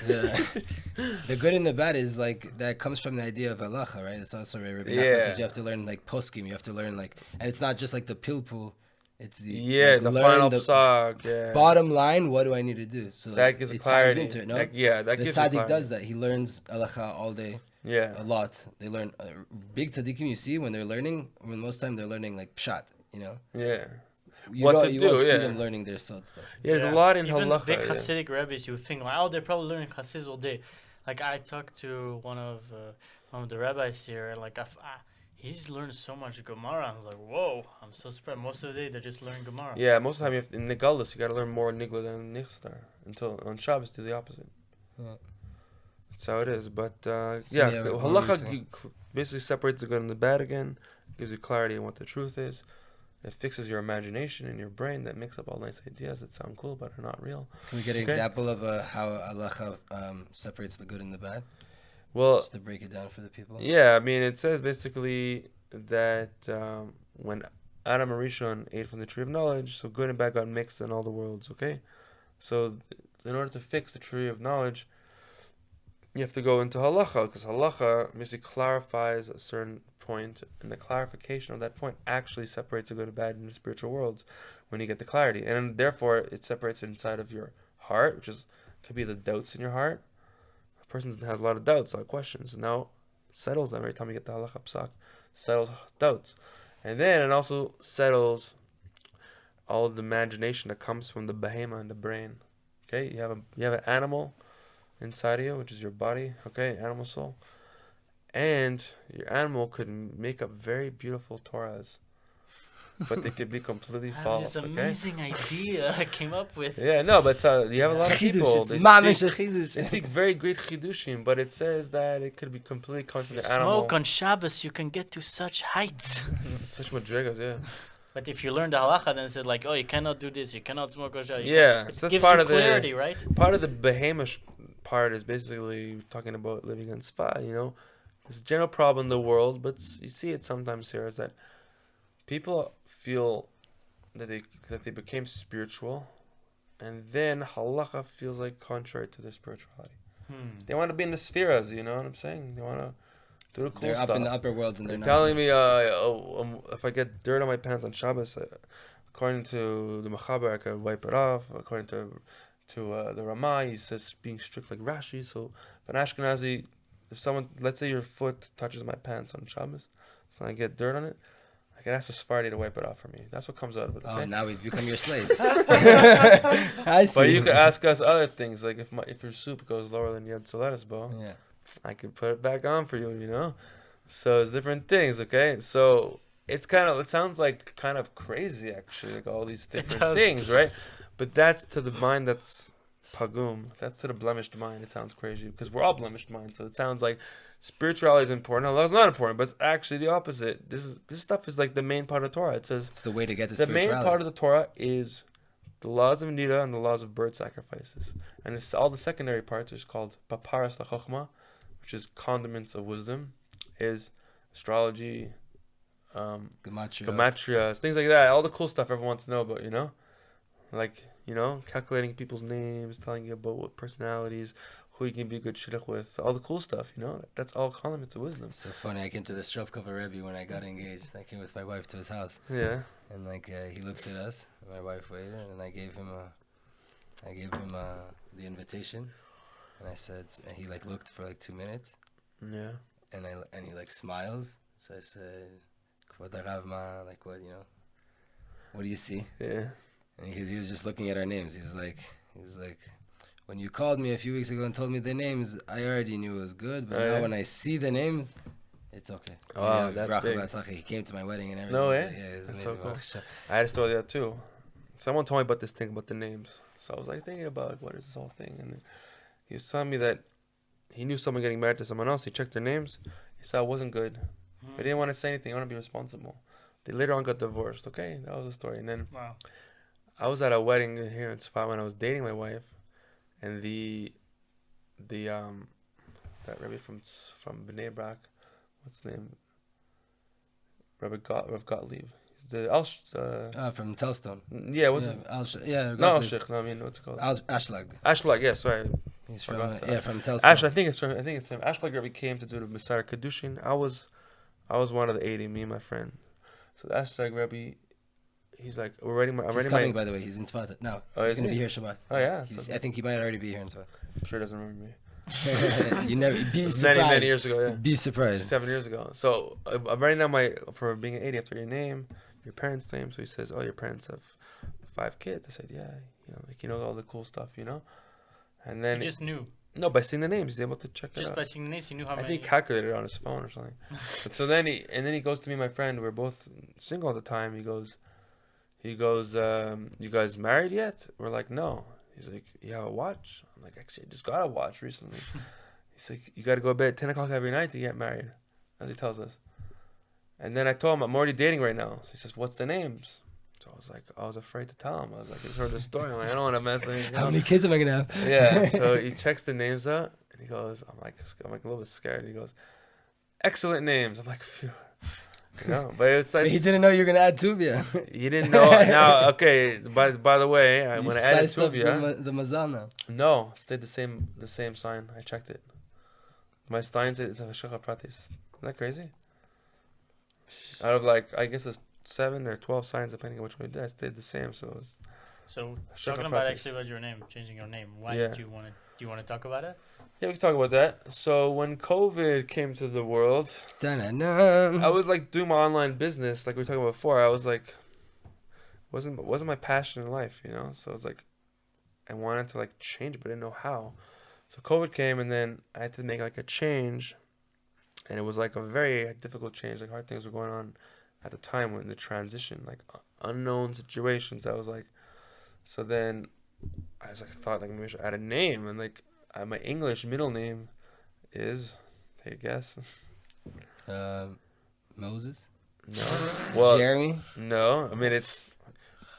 The good and the bad is like that comes from the idea of halacha, right? It's also Rabbi Nachman says you have to learn like poskim. You have to learn like, and it's not just like the pilpul. It's the the final psak. Yeah. Bottom line, what do I need to do? So like, That gives it clarity. ties into it, no? That the gives tzaddik clarity. does that. He learns halacha all day. Yeah. A lot. They learn big tzaddikim. You see when they're learning. Most time they're learning like pshat. Yeah. You What don't, to you do, won't see yeah. them learning their sod stuff. Yeah, there's a lot in Even halacha. the big Hasidic Rebbes, you would think, wow, they're probably learning Chassids all day. Like I talked to one of the rabbis here, and like he's learned so much Gemara. I was like, whoa, I'm so surprised. Most of the day they're just learning Gemara. Yeah, most of the time in Nigalus, you got to learn more Nigla than Nichstar. Until on Shabbos, do the opposite. Yeah. That's how it is. But yeah, halacha basically separates the good and the bad again, gives you clarity on what the truth is. It fixes your imagination and your brain that makes up all nice ideas that sound cool but are not real. Can we get an example of how halacha separates the good and the bad? Well, just to break it down for the people. Yeah, I mean, it says basically that when Adam and Rishon ate from the tree of knowledge, so good and bad got mixed in all the worlds, okay? So in order to fix the tree of knowledge, you have to go into halacha, because halacha basically clarifies a certain point, and the clarification of that point actually separates the good and bad in the spiritual worlds when you get the clarity. And therefore, it separates it inside of your heart, which could be the doubts in your heart. A person has a lot of doubts, a lot of questions. Now, it settles them every time you get the halacha psak, settles doubts. And then it also settles all of the imagination that comes from the behema in the brain. Okay, you have an animal inside of you, which is your body, okay, animal soul. And your animal could make up very beautiful Torahs, but they could be completely false. This amazing idea I came up with. Yeah, no, but you have a lot of people. They speak very great chidushim, but it says that it could be completely coming from the animal. Smoke on Shabbos, you can get to such heights. Such madrigas, yeah. But if you learn the halacha, then it says like, oh, you cannot do this, you cannot smoke on Shabbos. Yeah, it so that's gives part you of clarity, right? Part of the behemish part is basically talking about living on Tzfat, There's a general problem in the world, but you see it sometimes here, is that people feel that they became spiritual, and then halacha feels like contrary to their spirituality. They want to be in the spheres, you know what I'm saying? They want to do the cool they're stuff. up in the upper worlds, and they're not telling me, if I get dirt on my pants on Shabbos, according to the Mechaber, I could wipe it off. According to the Ramah, he says being strict like Rashi. So if an Ashkenazi, if someone, let's say your foot touches my pants on Shabbos, so I get dirt on it, I I can ask the Sephardi to wipe it off for me. That's what comes out of it. Okay? Oh, now we've become your slaves. I see. But you could ask us other things, like if your soup goes lower than Yad Soletis, Yeah. I could put it back on for you, you know? So it's different things, okay? So it sounds like kind of crazy, actually, like all these different things, right? But that's to the mind that's pagum. That's to the blemished mind. It sounds crazy because we're all blemished minds. So it sounds like spirituality is important. Allah is not important, but it's actually the opposite. This stuff is like the main part of Torah. It says it's the way to get the main spirituality. part of the Torah is the laws of Nida and the laws of bird sacrifices. And it's all the secondary parts is called paparas la-chokhmah, which is condiments of wisdom, is astrology, gematrias, things like that. All the cool stuff everyone wants to know about, you know? Like, you know, calculating people's names, telling you about what personalities, who you can be a good shidduch with, all the cool stuff, you know? That's all condiments of wisdom. It's so funny. I came to the Stropkova Rebbe when I got engaged. I came with my wife to his house. Yeah. And like he looks at us, and my wife waited, and I gave him the invitation, and I said, and he like looked for like 2 minutes. Yeah. And he like smiles. So I said, Kvod Harav ma, like what, you know? What do you see? Yeah. And he was just looking at our names. He's like, when you called me a few weeks ago and told me the names, I already knew it was good. But now when I see the names, it's okay. Oh, that's big. He came to my wedding and everything. No way? Like, yeah, it's that's amazing. so cool. I had a story that too. Someone told me about this thing about the names. So I was like thinking about what is this whole thing. And he was telling me that he knew someone getting married to someone else. He checked their names. He saw it wasn't good. But he didn't want to say anything. He wanted to be responsible. They later on got divorced. Okay, that was the story. And then I was at a wedding here in Tzfat when I was dating my wife, and that Rebbe from Bnei Brak, what's his name? Rabbi Gottlieb. From Telstone. Yeah, what's it? No, Sheikh. No, I mean, what's it called? Ashlag. Ashlag, yeah, sorry. He's from Telstone. I think it's from Ashlag Rebbe came to do the Messiah Kedushin. I was one of the 80, me and my friend. So the Ashlag Rebbe, he's like, he's coming, by the way. He's in Tzfat now. He's going to be here Shabbat. Oh, yeah? I think he might already be here in Tzfat. I'm sure he doesn't remember me. You never be surprised. Many years ago, yeah. Be surprised. 7 years ago. So I'm writing down for being an 80 after your name, your parents' name. So he says, "Oh, your parents have 5 kids." I said, "Yeah, you know, like he knows all the cool stuff, you know." And then he just knew. No, by seeing the names, he's able to check it out. Just by seeing the names, he knew how many. I think he calculated it on his phone or something. But so then he goes to me, my friend. We're both single at the time. He goes, "You guys married yet?" We're like, "No." He's like, "You have a watch?" I'm like, "Actually, I just got a watch recently." He's like, "You got to go to bed at 10 o'clock every night to get married," as he tells us. And then I told him, "I'm already dating right now." So he says, "What's the names?" So I was afraid to tell him. I was like, "He's heard the story." I'm like, "I don't want to mess anything up." How many kids am I going to have? Yeah, so he checks the names out, and he goes, I'm like a little bit scared. He goes, "Excellent names." I'm like, "Phew." You know, but it's like, he didn't know you were going to add Tuvia. He didn't know. Now, okay, by the way, when I added Tuvia, the mazana. No, it stayed the same sign. I checked it. My sign said it's a Hashgacha Pratis. Isn't that crazy? Out of I guess it's 7 or 12 signs, depending on which one you did, I stayed the same. So it's talking about your name, changing your name. Why did you want to? Do you want to talk about it? Yeah, we can talk about that. So when COVID came to the world, I was doing my online business, like we were talking about before. I was like, wasn't my passion in life, you know? So it was I wanted to change, but I didn't know how. So COVID came, and then I had to make a change, and it was a very difficult change. Hard things were going on at the time when the transition, unknown situations. I was so then I was thought maybe I should add a name, and my English middle name is, take a guess. Moses? No. Well, Jeremy? No. I mean, it's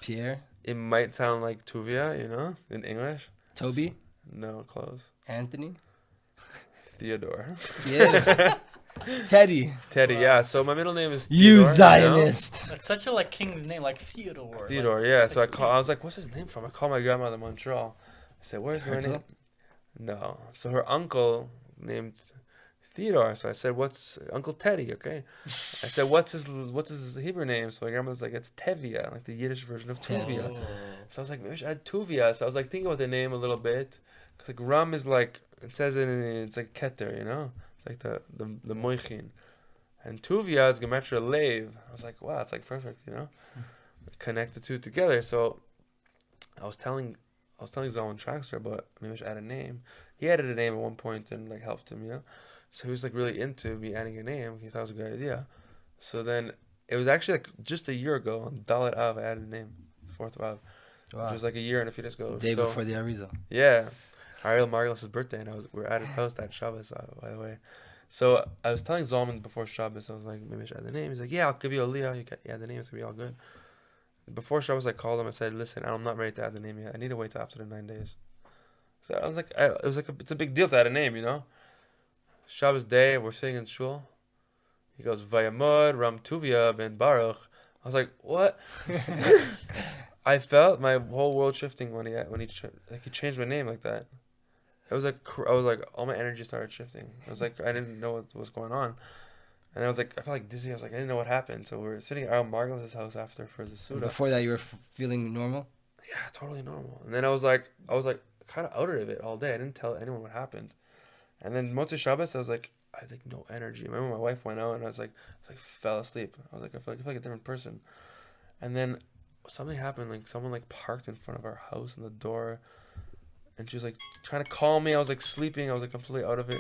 Pierre? It might sound like Tuvia, you know, in English. Toby? No, close. Anthony? Theodore. Yeah. Teddy. Yeah. So my middle name is Theodore. You Zionist. You know? That's such a king's name, Theodore. Theodore, yeah. So I was what's his name from? I called my grandmother in Montreal. I said, "Where's her name?" No. So her uncle named Theodore. So I said, "What's Uncle Teddy?" Okay. I said, "What's his Hebrew name?" So my grandmother's "It's Tevia, the Yiddish version of Tuvia." Oh. So I was maybe I should add Tuvia. So I was thinking about the name a little bit, because Ram is it says it's Keter, you know, it's the moichin, And Tuvia is Gematria Leiv. I was like, wow, it's like perfect, you know? Connect the two together. So I was telling Zalman Traxler, but maybe I should add a name. He added a name at one point and like helped him, you know? So he was like really into me adding a name. He thought it was a good idea. So then it was actually like just a year ago on Dalet Av, I added a name, 4th of Av. Wow. Which was like a year and a few days ago. Day before the Arizal. Yeah. Ariel Margulis' birthday, and we were at his house that Shabbos, by the way. So I was telling Zalman before Shabbos, I was like, maybe I should add the name. He's like, yeah, I'll give you a Leah. You add the name, it's going to be all good. Before Shabbos, I called him. I said, listen, I'm not ready to add the name yet. I need to wait till after the 9 days. So I was like, it's a big deal to add a name, you know? Shabbos day, we're sitting in shul. He goes, Vayamod Ram Tuvia ben Baruch. I was like, what? I felt my whole world shifting when he changed my name like that. It was like all my energy started shifting. I was like, I didn't know what was going on, and I was like, I felt like dizzy. I was like, I didn't know what happened. So we were sitting around Margulis' house after for the Suda. Before that, you were feeling normal. Yeah, totally normal. And then I was like kind of out of it all day. I didn't tell anyone what happened. And then Motzei Shabbos, I was like, I had like no energy. I remember my wife went out, and I was like fell asleep. I was like, I feel like a different person. And then something happened. Like someone like parked in front of our house in the door. And she was like trying to call me. I was like sleeping. I was like completely out of it.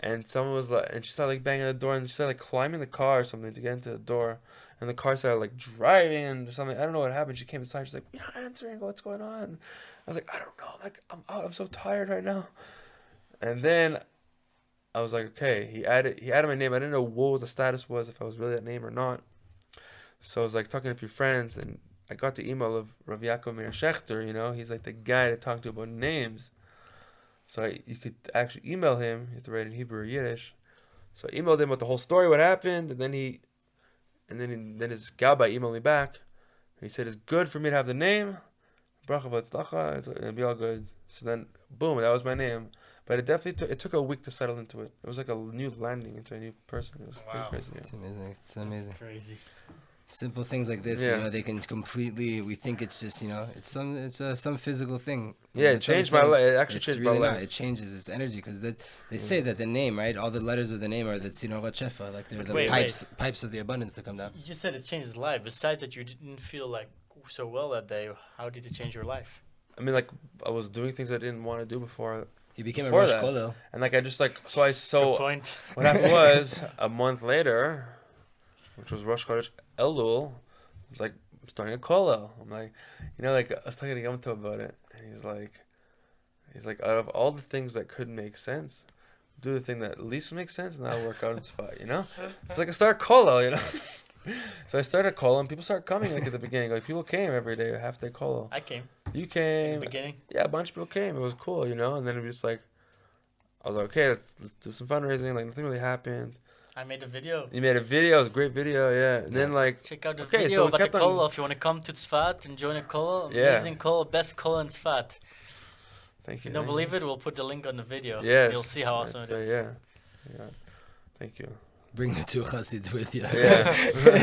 And someone was like, and she started like banging the door, and she started like climbing the car or something to get into the door. And the car started like driving and something. I don't know what happened. She came inside. She's like, "We're not answering. What's going on?" I was like, "I don't know. Like I'm out. I'm so tired right now." And then I was like, "Okay." He added my name. I didn't know what the status was, if I was really that name or not. So I was like talking to a few friends, and I got the email of Rav Yaakov Meir Shechter, you know, he's like the guy to talk to about names. So you could actually email him. You have to write in Hebrew or Yiddish. So I emailed him with the whole story, what happened, and then his Gabbai emailed me back. And he said, it's good for me to have the name. Bracha v'atzlacha, it'll be all good. So then, boom, that was my name. But it definitely took a week to settle into it. It was like a new landing into a new person. It was pretty crazy. Yeah. It's amazing. It's amazing. That's crazy. Simple things like this, you know, they can completely. We think it's just, you know, it's some physical thing. Yeah, it changed my life. It actually changed my life. It changes its energy because they say that the name, right? All the letters of the name are the Tzinorat Shefa, like they're the pipes of the abundance to come down. You just said it changed his life. Besides that, you didn't feel like so well that day. How did it change your life? I mean, like I was doing things I didn't want to do before. He became a Rosh Kollel. And like I just like so. Good point. What happened was a month later, which was Rosh Chodesh Elul, I was like, I'm starting a kollel. I'm like, you know, like I was talking to Yom Tov about it, and he's like, out of all the things that could make sense, do the thing that least makes sense, and that'll work out in Tzfat, you know. It's like I start kollel, you know. So I started kollel, and people started coming like at the beginning. Like people came every day, half day kollel. I came. You came. In the beginning. Yeah, a bunch of people came. It was cool, you know. And then it was just like, I was like, okay, let's do some fundraising. Like nothing really happened. I made a video. You made a video. It was a great video, yeah. And then like, check out the video about the kollel. If you want to come to Tzfat and join a kollel, amazing kollel, best kollel in Tzfat. Thank you. If you don't believe it, we'll put the link on the video. Yes. You'll see how awesome it is. Yeah. Thank you. Bring the two Chassids with you. Yeah.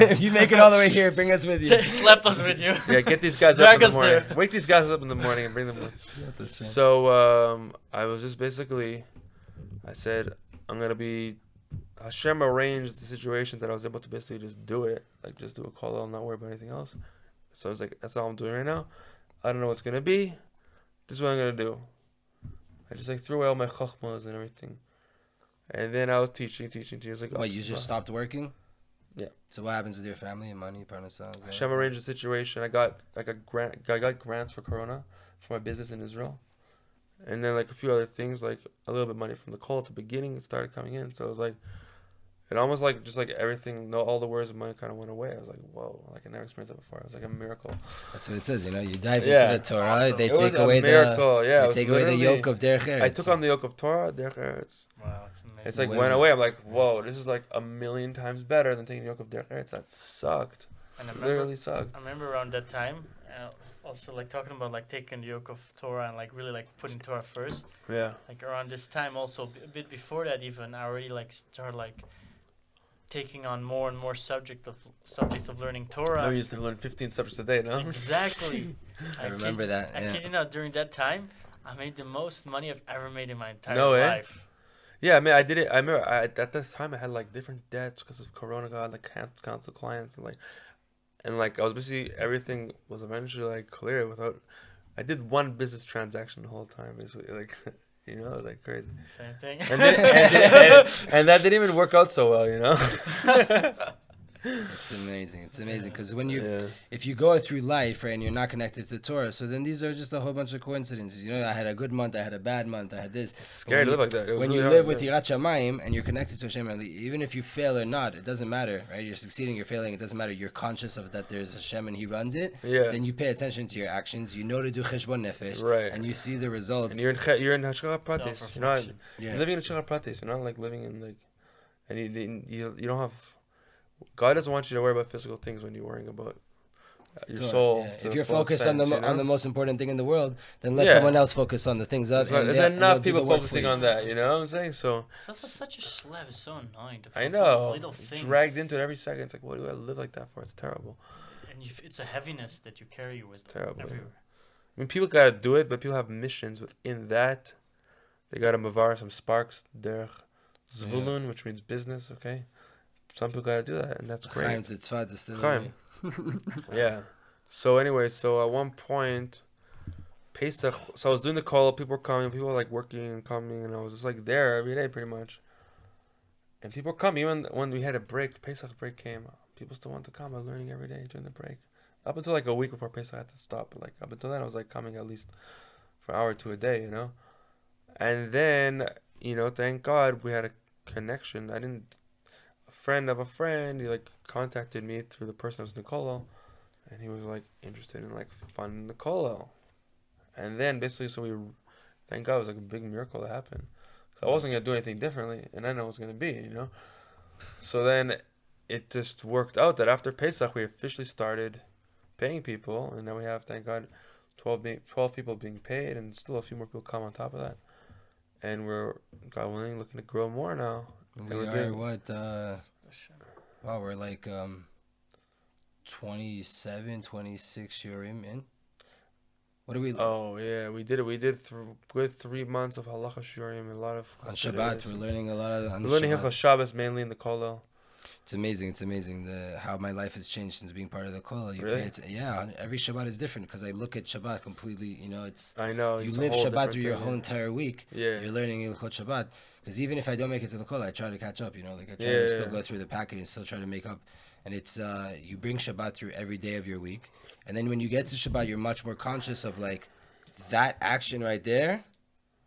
If you make it all the way here, bring us with you. Slap us with you. Yeah, get these guys up in the morning. Wake these guys up in the morning and bring them with you. So I was just basically, I said, I'm going to be, Hashem arranged the situations that I was able to basically just do it. Like just do a call out, not worry about anything else. So I was like, that's all I'm doing right now. I don't know what's going to be. This is what I'm going to do. I just like threw away all my chokhmas and everything. And then I was teaching. I was like, oh, you just stopped working? Yeah. So what happens with your family and money, parnasah? Hashem arranged the situation. I got grants for Corona for my business in Israel. And then like a few other things, like a little bit of money from the call at the beginning, it started coming in. So it was like, it almost like just like everything, all the words of money kind of went away. I was like, whoa, like I never experienced that before. It was like a miracle. That's what it says, you know. You dive into the Torah, awesome. they take away the yoke of Derech Eretz. I took on the yoke of Torah, Derech Eretz. Wow, it's amazing. It's like went away. I'm like, whoa, this is like a million times better than taking the yoke of Derech Eretz. That sucked. And Literally sucked. I remember around that time, also like talking about like taking the yoke of Torah and like really like putting Torah first. Yeah. Like around this time, also a bit before that, even I already like started like taking on more and more subjects of learning Torah. I used to learn 15 subjects a day, no? Exactly. I remember that. I kid you not, during that time, I made the most money I've ever made in my entire life. Yeah, I mean, I did it. I remember at this time I had like different debts because of Corona. God, like cancel clients and like I was basically everything was eventually like clear without. I did one business transaction the whole time, basically. Like, you know, it was like crazy. Same thing. And that didn't even work out so well, you know. It's amazing. It's amazing because when Yeah. if you go through life, right, and you're not connected to Torah, so then these are just a whole bunch of coincidences. You know, I had a good month, I had a bad month, I had this. It's scary to live like that. It was When really you hard, live with yeah. Yirat Shamayim and you're connected to Hashem, even if you fail or not, it doesn't matter, right? You're succeeding, you're failing, it doesn't matter. You're conscious of that there's Hashem and He runs it. Yeah. Then you pay attention to your actions. You know to do cheshbon nefesh, Right. and you see the results. And you're in Hashgacha Pratis. You're not Yeah. you're living in Hashgacha Pratis. You're not like living in like, and you don't have. God doesn't want you to worry about physical things when you're worrying about your Torah, soul. yeah. to If the you're full focused extent, on the you know? on the most important thing in the world, then let Yeah. someone else focus on the things that. There's enough people focusing on that. You know what I'm saying? So It's also such a slave. It's so annoying to I focus on know, these little things. dragged into it every second. It's like, what do I live like that for? It's terrible. And it's a heaviness that you carry with It's terrible. everywhere. I mean, people gotta do it, but people have missions within that. They gotta mavar some sparks, derech zvulun, which means business. Okay, some people gotta do that, and that's Chaim great. to Tzfat is still Chaim. Yeah. So anyway, so at one point, Pesach. So I was doing the call. People were coming. People were like working and coming, and I was just like there every day, pretty much. And people were coming even when we had a break. Pesach break came. People still want to come. I was learning every day during the break. Up until like a week before Pesach, I had to stop. But like up until then, I was like coming at least for an hour to a day, you know. And then, you know, thank God we had a connection. A friend of a friend, he like contacted me through the person that was in the kollel, and he was like interested in like funding the kollel. And then basically, thank God, it was like a big miracle that happened. So I wasn't gonna do anything differently, and I know it was gonna be, you know. So then it just worked out that after Pesach we officially started paying people, and now we have, thank God, 12 people being paid, and still a few more people come on top of that. And we're, God willing, looking to grow more now. We are what? Wow, we're like 27, 26 shiurim in. What do we? Oh yeah, we did it. We did good 3 months of halacha shiurim and a lot of On Shabbat, we're learning a lot on We're learning Shabbat. Hilchos Shabbos mainly in the kollel. It's amazing. It's amazing how my life has changed since being part of the kollel. Really? Every Shabbat is different because I look at Shabbat completely. You know, I know. you it's a live whole Shabbat different through your thing, whole yeah. entire week. Yeah. You're learning Hilchot Shabbat because even if I don't make it to the kollel, I try to catch up. You know, like I try Yeah, to still yeah. go through the packet and still try to make up. And it's you bring Shabbat through every day of your week, and then when you get to Shabbat, you're much more conscious of like that action right there.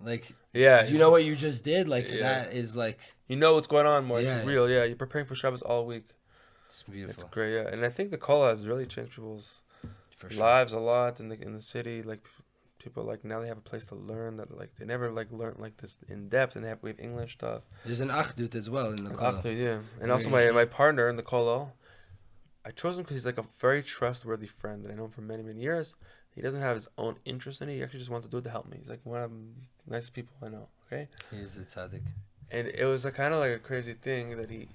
Like, Yeah. do you know what you just did? Like Yeah. that is like You know what's going on more. Yeah. It's real. Yeah, you're preparing for Shabbos all week. it's beautiful. It's great. Yeah, and I think the kollel has really changed people's For sure. lives a lot in the city. Like people like now they have a place to learn that like they never like learned like this in depth, and we have English stuff. There's an achdut as well in the kollel. After, yeah, and also Very- my partner in the kollel, I chose him because he's like a very trustworthy friend that I know him for many years. He doesn't have his own interest in it. He actually just wants to do it to help me. He's like one of the nicest people I know. Okay, He's a tzaddik. and it was a kind of like a crazy thing that he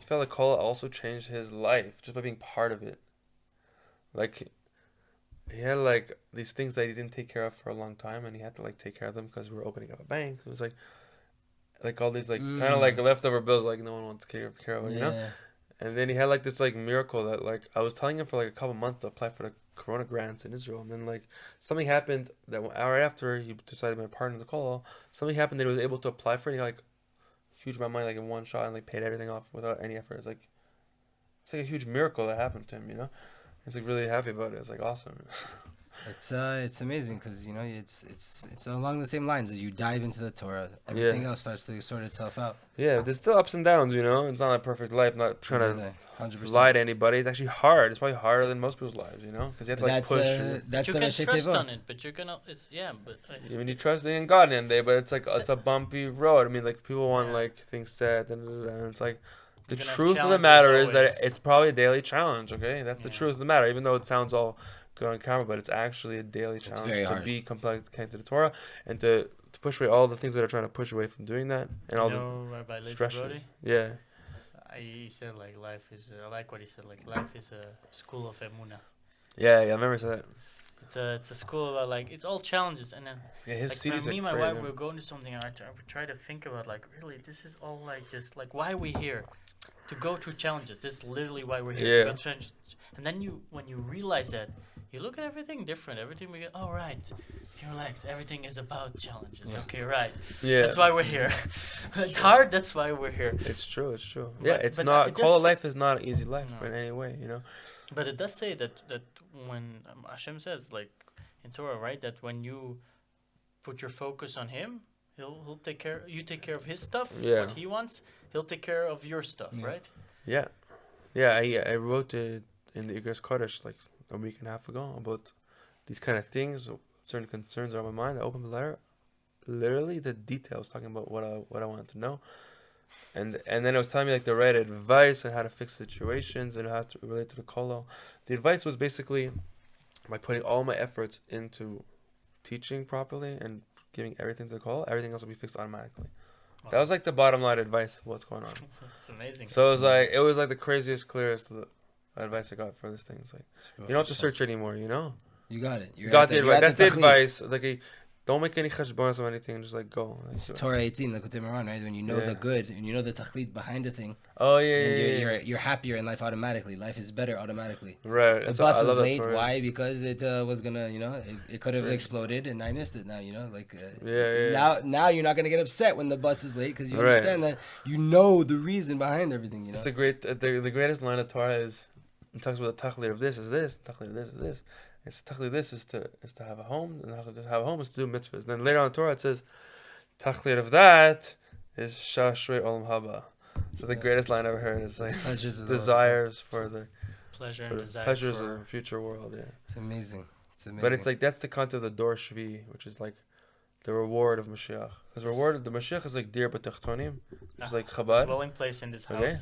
felt like kollel also changed his life just by being part of it. Like he had like these things that he didn't take care of for a long time, and he had to like take care of them because we were opening up a bank. It was like all these like kind of like leftover bills like no one wants to take care of, you know. Yeah. And then he had like this like miracle that like I was telling him for like a couple months to apply for the Corona grants in Israel, and then like something happened that right after he decided my partner in the kollel, something happened that he was able to apply for it. He got like huge amount of money like in one shot and like paid everything off without any effort. It's like a huge miracle that happened to him, you know. He's like really happy about it. It's like awesome. It's amazing because you know it's along the same lines that you dive into the Torah, everything else starts to sort itself out. Yeah, there's still ups and downs, you know. It's not a perfect life. Not trying to 100%. lie to anybody. It's actually hard. It's probably harder than most people's lives, you know, because you have to like push. That's you the can Rashi trust Tevot. on it, but you're gonna. It's but. I mean, you trust in God in day, but it's like it's a bumpy road. I mean, like people want like things said, and it's like the You're gonna have truth of the challenges matter is that always. it's probably a daily challenge. Okay, that's the Yeah. truth of the matter. Even though it sounds all good on camera, but it's actually a daily challenge very to hard. be connected to the Torah and to push away all the things that are trying to push away from doing that and all Rabbi the Leibner stresses. Yeah, he said life is. I like what he said. Life is a school of Emuna. yeah. I remember he said that. It's a school about like it's all challenges, and then his like CDs when me and my are wife crazy. we were going to something, I would try to think about like really this is all like just like why are we here, to go through challenges. This is literally why we're here. Yeah. To go through challenges. And then when you realize that, you look at everything different. Everything we get. Oh right, you relax. Everything is about challenges. Yeah. Okay, right. Yeah, That's why we're here. It's hard. That's why we're here. it's true. It's true. But- Yeah, it's but not. it Call does- life is not an easy life No. in any way. You know. But it does say that when Hashem says like in Torah, right, that when you put your focus on Him, He'll take care. You take care of His stuff. Yeah. What He wants, He'll take care of your stuff, Yeah. right? Yeah, yeah. I wrote it in the Igros Kodesh like a week and a half ago about these kind of things. Certain concerns are on my mind. I opened the letter, literally the details, talking about what I wanted to know, and then it was telling me like the right advice on how to fix situations and how to relate to the kollel. The advice was basically by putting all my efforts into teaching properly and giving everything to the kollel, everything else will be fixed automatically. That was like the bottom line advice of what's going on. It's amazing. So it was like the craziest, clearest advice I got for this thing. It's like you don't have to search anymore. You know, You got it. you got the advice. That's the tachlit. advice. Like, don't make any cheshbonos or anything. Just like go. Like, It's Torah 18, like what Moran, right? When you know Yeah. the good and you know the tachlit behind a thing, oh yeah, and yeah. you're happier in life automatically. Life is better automatically. Right. The It's- bus I was love that late. Torah. Why? Because it was gonna, it could have Sure. exploded, and I missed it. Now, like Yeah. now you're not gonna get upset when the bus is late because you Right. understand that you know the reason behind everything. It's a great. The greatest line of Torah is it talks about the tachlit of this is this, tachlit of this is this. It's tachlit of this is to have a home, and tachlit to have a home is to do mitzvahs. And then later on in Torah it says, tachlit of that is shashrei olam haba. So the Yeah. greatest line I ever heard is like Pleasures of the world. desires for the pleasure for and the desire. pleasures for, of the future world. Yeah. It's amazing. It's amazing. But it's like that's the concept of the Dor Shvi, which is like the reward of Mashiach. Because reward of the Mashiach is like dir b'techtonim, it's like Chabad. dwelling place in this house. Okay.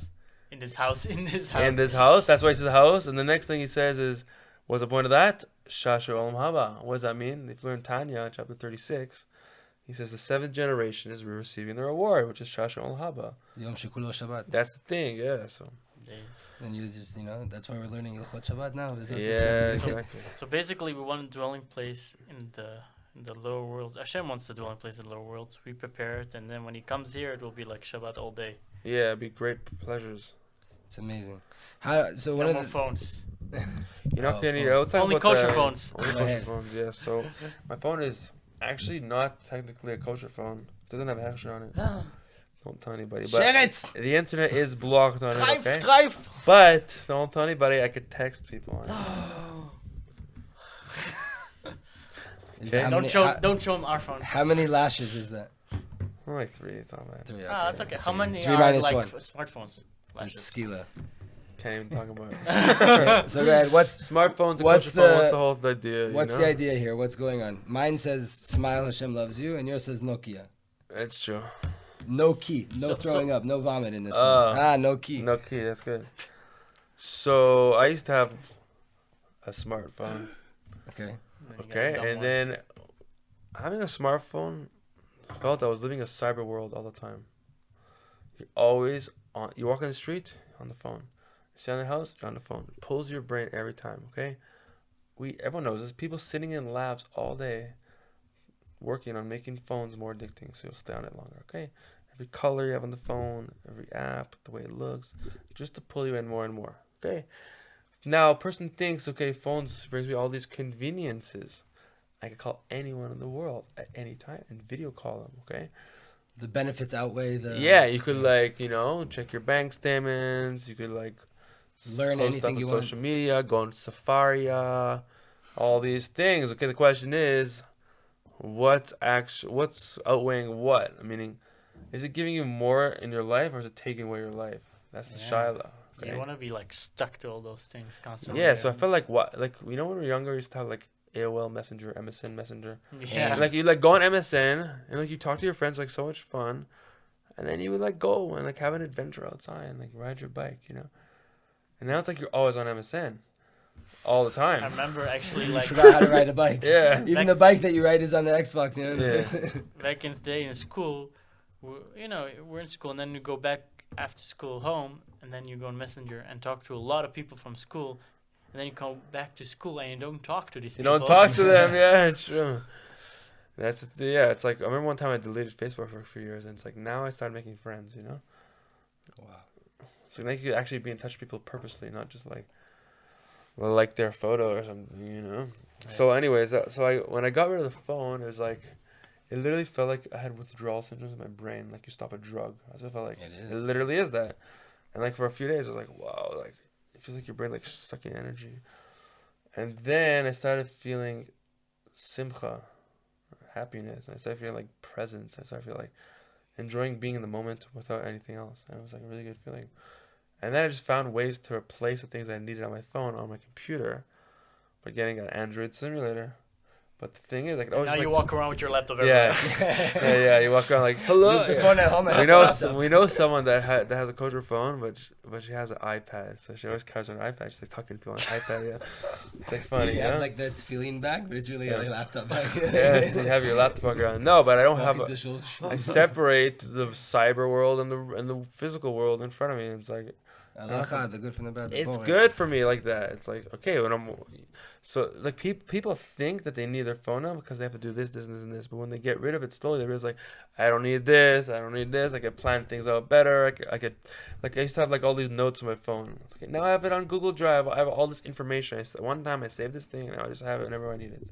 In this house. In this house. In this house, that's why he says house. And the next thing he says is, what's the point of that? Shashu olam haba. What does that mean? If you learn Tanya, chapter 36, he says the seventh generation is receiving the reward, which is Shashu olam haba. Yom Shekulo Shabbat. That's the thing, yeah. So Days. And you just, that's why we're learning Ilchot Shabbat now. Isn't it? yeah, So- exactly. So basically, we want a dwelling place in the lower worlds. Hashem wants a dwelling place in the lower worlds. We prepare it, and then when He comes here, it will be like Shabbat all day. Yeah, it'd be great pleasures. It's amazing. So one No of more the phones. You're not Oh, getting phones. let's talk Only about kosher the- phones. Only Go kosher ahead. phones, yeah. So my phone is actually not technically a kosher phone. It doesn't have hash on it. Don't tell anybody. But Sheretz! the internet is blocked on it, okay? Drive. But don't tell anybody. I could text people on it. Okay. How Don't many- show. how- Don't show him our phone. How many lashes is that? Like 3, it's not bad. 3. Ah, that's okay. How many 3 are minus like 1. smartphones? It's Skila. Can't even talk about it. Okay, so go ahead. Smartphones, a What's kosher phone, the- what's the whole idea? What's you the know? idea here? What's going on? Mine says "Smile, Hashem loves you," and yours says "Nokia." It's true. No key, no So- throwing up, no vomit in this Oh. one. No key. No key, that's good. So I used to have a smartphone, Okay. okay? And then having a smartphone, I felt I was living a cyber world all the time. You're always on, you walk on the street, on the phone. You sit in the house, you're on the phone. It pulls your brain every time, okay? Everyone knows this. People sitting in labs all day working on making phones more addicting, so you'll stay on it longer, okay? Every color you have on the phone, every app, the way it looks, just to pull you in more and more, okay? Now, a person thinks, okay, phones brings me all these conveniences. I could call anyone in the world at any time and video call them, okay? The benefits outweigh the. Yeah, you could check your bank statements. You could Learn post anything stuff on you want. social media, go on Safari, all these things. Okay, the question is, what's outweighing what? Meaning, is it giving you more in your life or is it taking away your life? That's the Yeah. shaila. Okay. You want to be like stuck to all those things constantly. Yeah, so I felt like when we were younger, we used to have AOL Messenger, MSN Messenger. Yeah. And, you go on MSN and you talk to your friends, so much fun, and then you would go and have an adventure outside and ride your bike, And now it's you're always on MSN, all the I time. remember actually You like forgot how to ride a bike. Yeah. Even the bike that you ride is on the Xbox. Yeah. back in the day in school, we're in school and then you go back after school home and then you go on Messenger and talk to a lot of people from school. and then you come back to school and you don't talk to these You people. don't talk to them. Yeah, it's true. It's like I remember one time I deleted Facebook for a few years, and it's like now I started making friends. You know. Wow. So like you could actually be in touch with people purposely, not just like their photo or something. You know. Yeah. So anyways, when I got rid of the phone, it was like. It literally felt like I had withdrawal symptoms in my brain, like you stop a drug. That's what it felt like. It literally is that. And like for a few days, I was like, wow, like it feels like your brain like sucking energy. And then I started feeling simcha, happiness. I started feeling like presence. I started feeling like enjoying being in the moment without anything else. And it was like a really good feeling. And then I just found ways to replace the things that I needed on my phone, on my computer, by getting an Android simulator. But the thing is, like, now you walk around with your laptop yeah, everywhere. yeah, you walk around like, hello. Just the phone at home. We know someone that has a kosher phone, but she has an iPad, so she always carries an iPad. She's like talking to people on an iPad. Yeah, it's like funny. You have like that feeling bag, but it's really a laptop bag. Yeah, so you have your laptop around. No, but I don't have. I separate the cyber world and the physical world in front of me. It's like. Halacha, the good from the bad. It's good for me like that. It's like, okay, when I'm so like people think that they need their phone now because they have to do this and this, but when they get rid of it slowly, they realize like, I don't need this. I can plan things out better. I used to have like all these notes on my phone. Okay, now I have it on Google Drive. I have all this information. One time I saved this thing and now I just have it whenever I need it.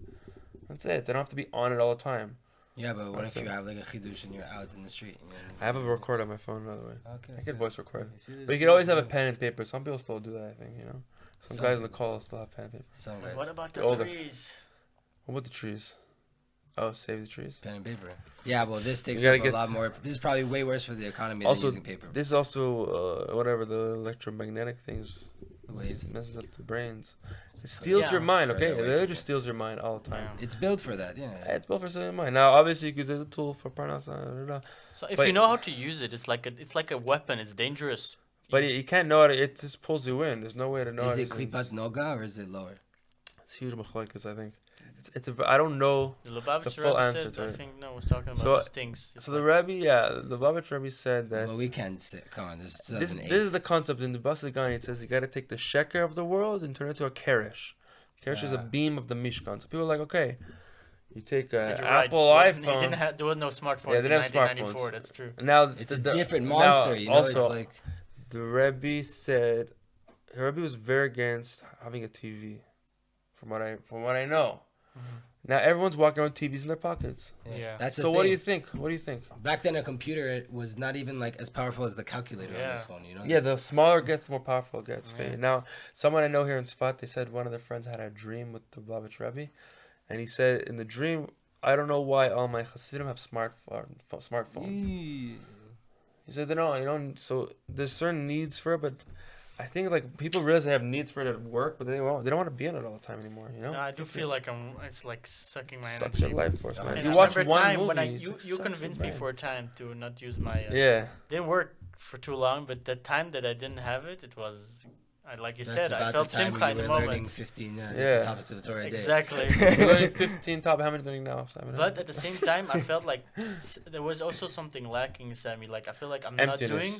That's it. I don't have to be on it all the time. Yeah, but what if you have like a chiddush and you're out in the street? I have a recorder on my phone, by the way. Okay. I can voice record. But you can always have a pen and paper. Some people still do that, I think, you know. Some guys in the call still have pen and paper. Some guys. What about the trees? What about the trees? Oh, save the trees. Pen and paper. Yeah, well, this takes up a lot more. This is probably way worse for the economy than using paper. This is also, whatever, the electromagnetic things. Waves. Messes up the brains. It steals your mind, okay? It literally just it. steals your mind all the time. Yeah. It's built for that, yeah. It's built for stealing your mind. Now, obviously, you can use it as a tool for parnasa. So if you know how to use it, it's like a weapon. It's dangerous. But you can't know it. It just pulls you in. There's no way to know it. Is it klipat noga or is it lower? It's huge machlokes, I think. I don't know The Lubavitch full Rebbe answer said, to I it. think, was talking about those things. It's So the Rebbe, the Lubavitch Rebbe said that. Well, we can't say. Come on, this is 2008. This is the concept in the Basigani. It says you got to take the sheker of the world and turn it into a keresh. Keresh is a beam of the Mishkan. So people are like, okay, you take an Apple iPhone. There was no smartphones Yeah, they in didn't have 1994. smartphones. That's true. Now it's a different monster, you know. Also, it's like the Rebbe said, the Rebbe was very against having a TV, from what I know. Mm-hmm. Now everyone's walking around TVs in their pockets. Yeah. That's the so thing. what do you think? What do you think? Back then, a computer was not even like as powerful as the calculator on this phone. You know. Yeah, the smaller it gets, the more powerful it gets. Okay. Yeah. Now, someone I know here in Tzfat, they said one of their friends had a dream with the Lubavitch Rebbe, and he said in the dream, I don't know why all my Chassidim have smartphones. He said they don't. So there's certain needs for it, but I think like people realize they have needs for it at work, but they don't want to be in it all the time anymore. You know. No, I do feel like it's like sucking my energy. Sucks your life force, man. And You I watch remember one time movie. when you convinced me for a time to not use my. Yeah. Didn't work for too long, but that time that I didn't have it, it was. Like you said, I felt simcha in the moment. 15 topics of the Torah a day. Exactly. You're learning 15 top. How many learning now? But at the same time, I felt like there was also something lacking inside me. Like I feel like I'm not doing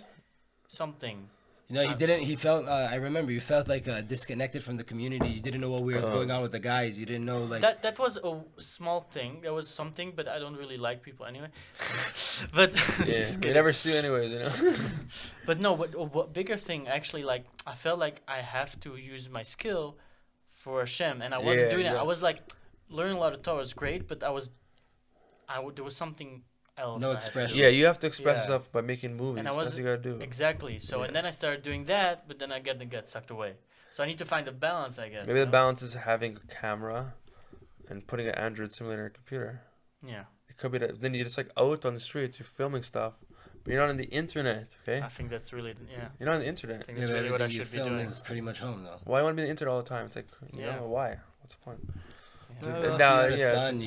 something. You know, he felt, I remember, you felt like disconnected from the community. You didn't know what was going on with the guys. You didn't know, like... That was a small thing. That was something, but I don't really like people anyway. But... Yeah, you never see anyways, you know? But no, what bigger thing, actually, like, I felt like I have to use my skill for Hashem, and I wasn't doing it. I was like, learning a lot of Torah was great, but there was something... No expression. Yeah, you have to express yourself by making movies. And that's what you gotta do. Exactly. So and then I started doing that, but then I get sucked away. So I need to find a balance, I guess. Maybe the balance is having a camera and putting an Android simulator in a computer. Yeah. It could be that then you're just like out on the streets, you're filming stuff, but you're not on the internet. Okay. I think that's really You're not on the internet. I think that's really what I should be doing. Is pretty much home though. Why want to be on the internet all the time? It's like you know why? What's the point? You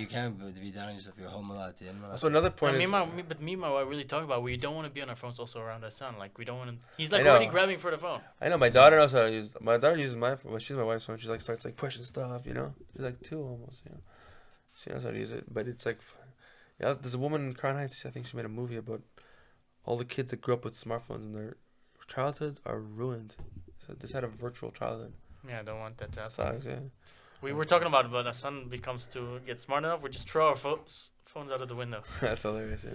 can't be down on yourself. You're home a lot. So another point is... me and my wife really talk about we don't want to be on our phones also around our son. Like, we don't want to... He's like already grabbing for the phone. I know. My daughter knows how to use... My daughter uses my phone. She's my wife's phone. She like starts like pushing stuff, you know? She's like 2 almost, you know? She knows how to use it. But it's like... Yeah, there's a woman in Crown Heights, I think she made a movie about all the kids that grew up with smartphones and their childhood are ruined. So they just had a virtual childhood. Yeah, I don't want that to happen. Sucks, yeah. We were talking about when our son gets smart enough, we just throw our phones out of the window. That's hilarious, yeah.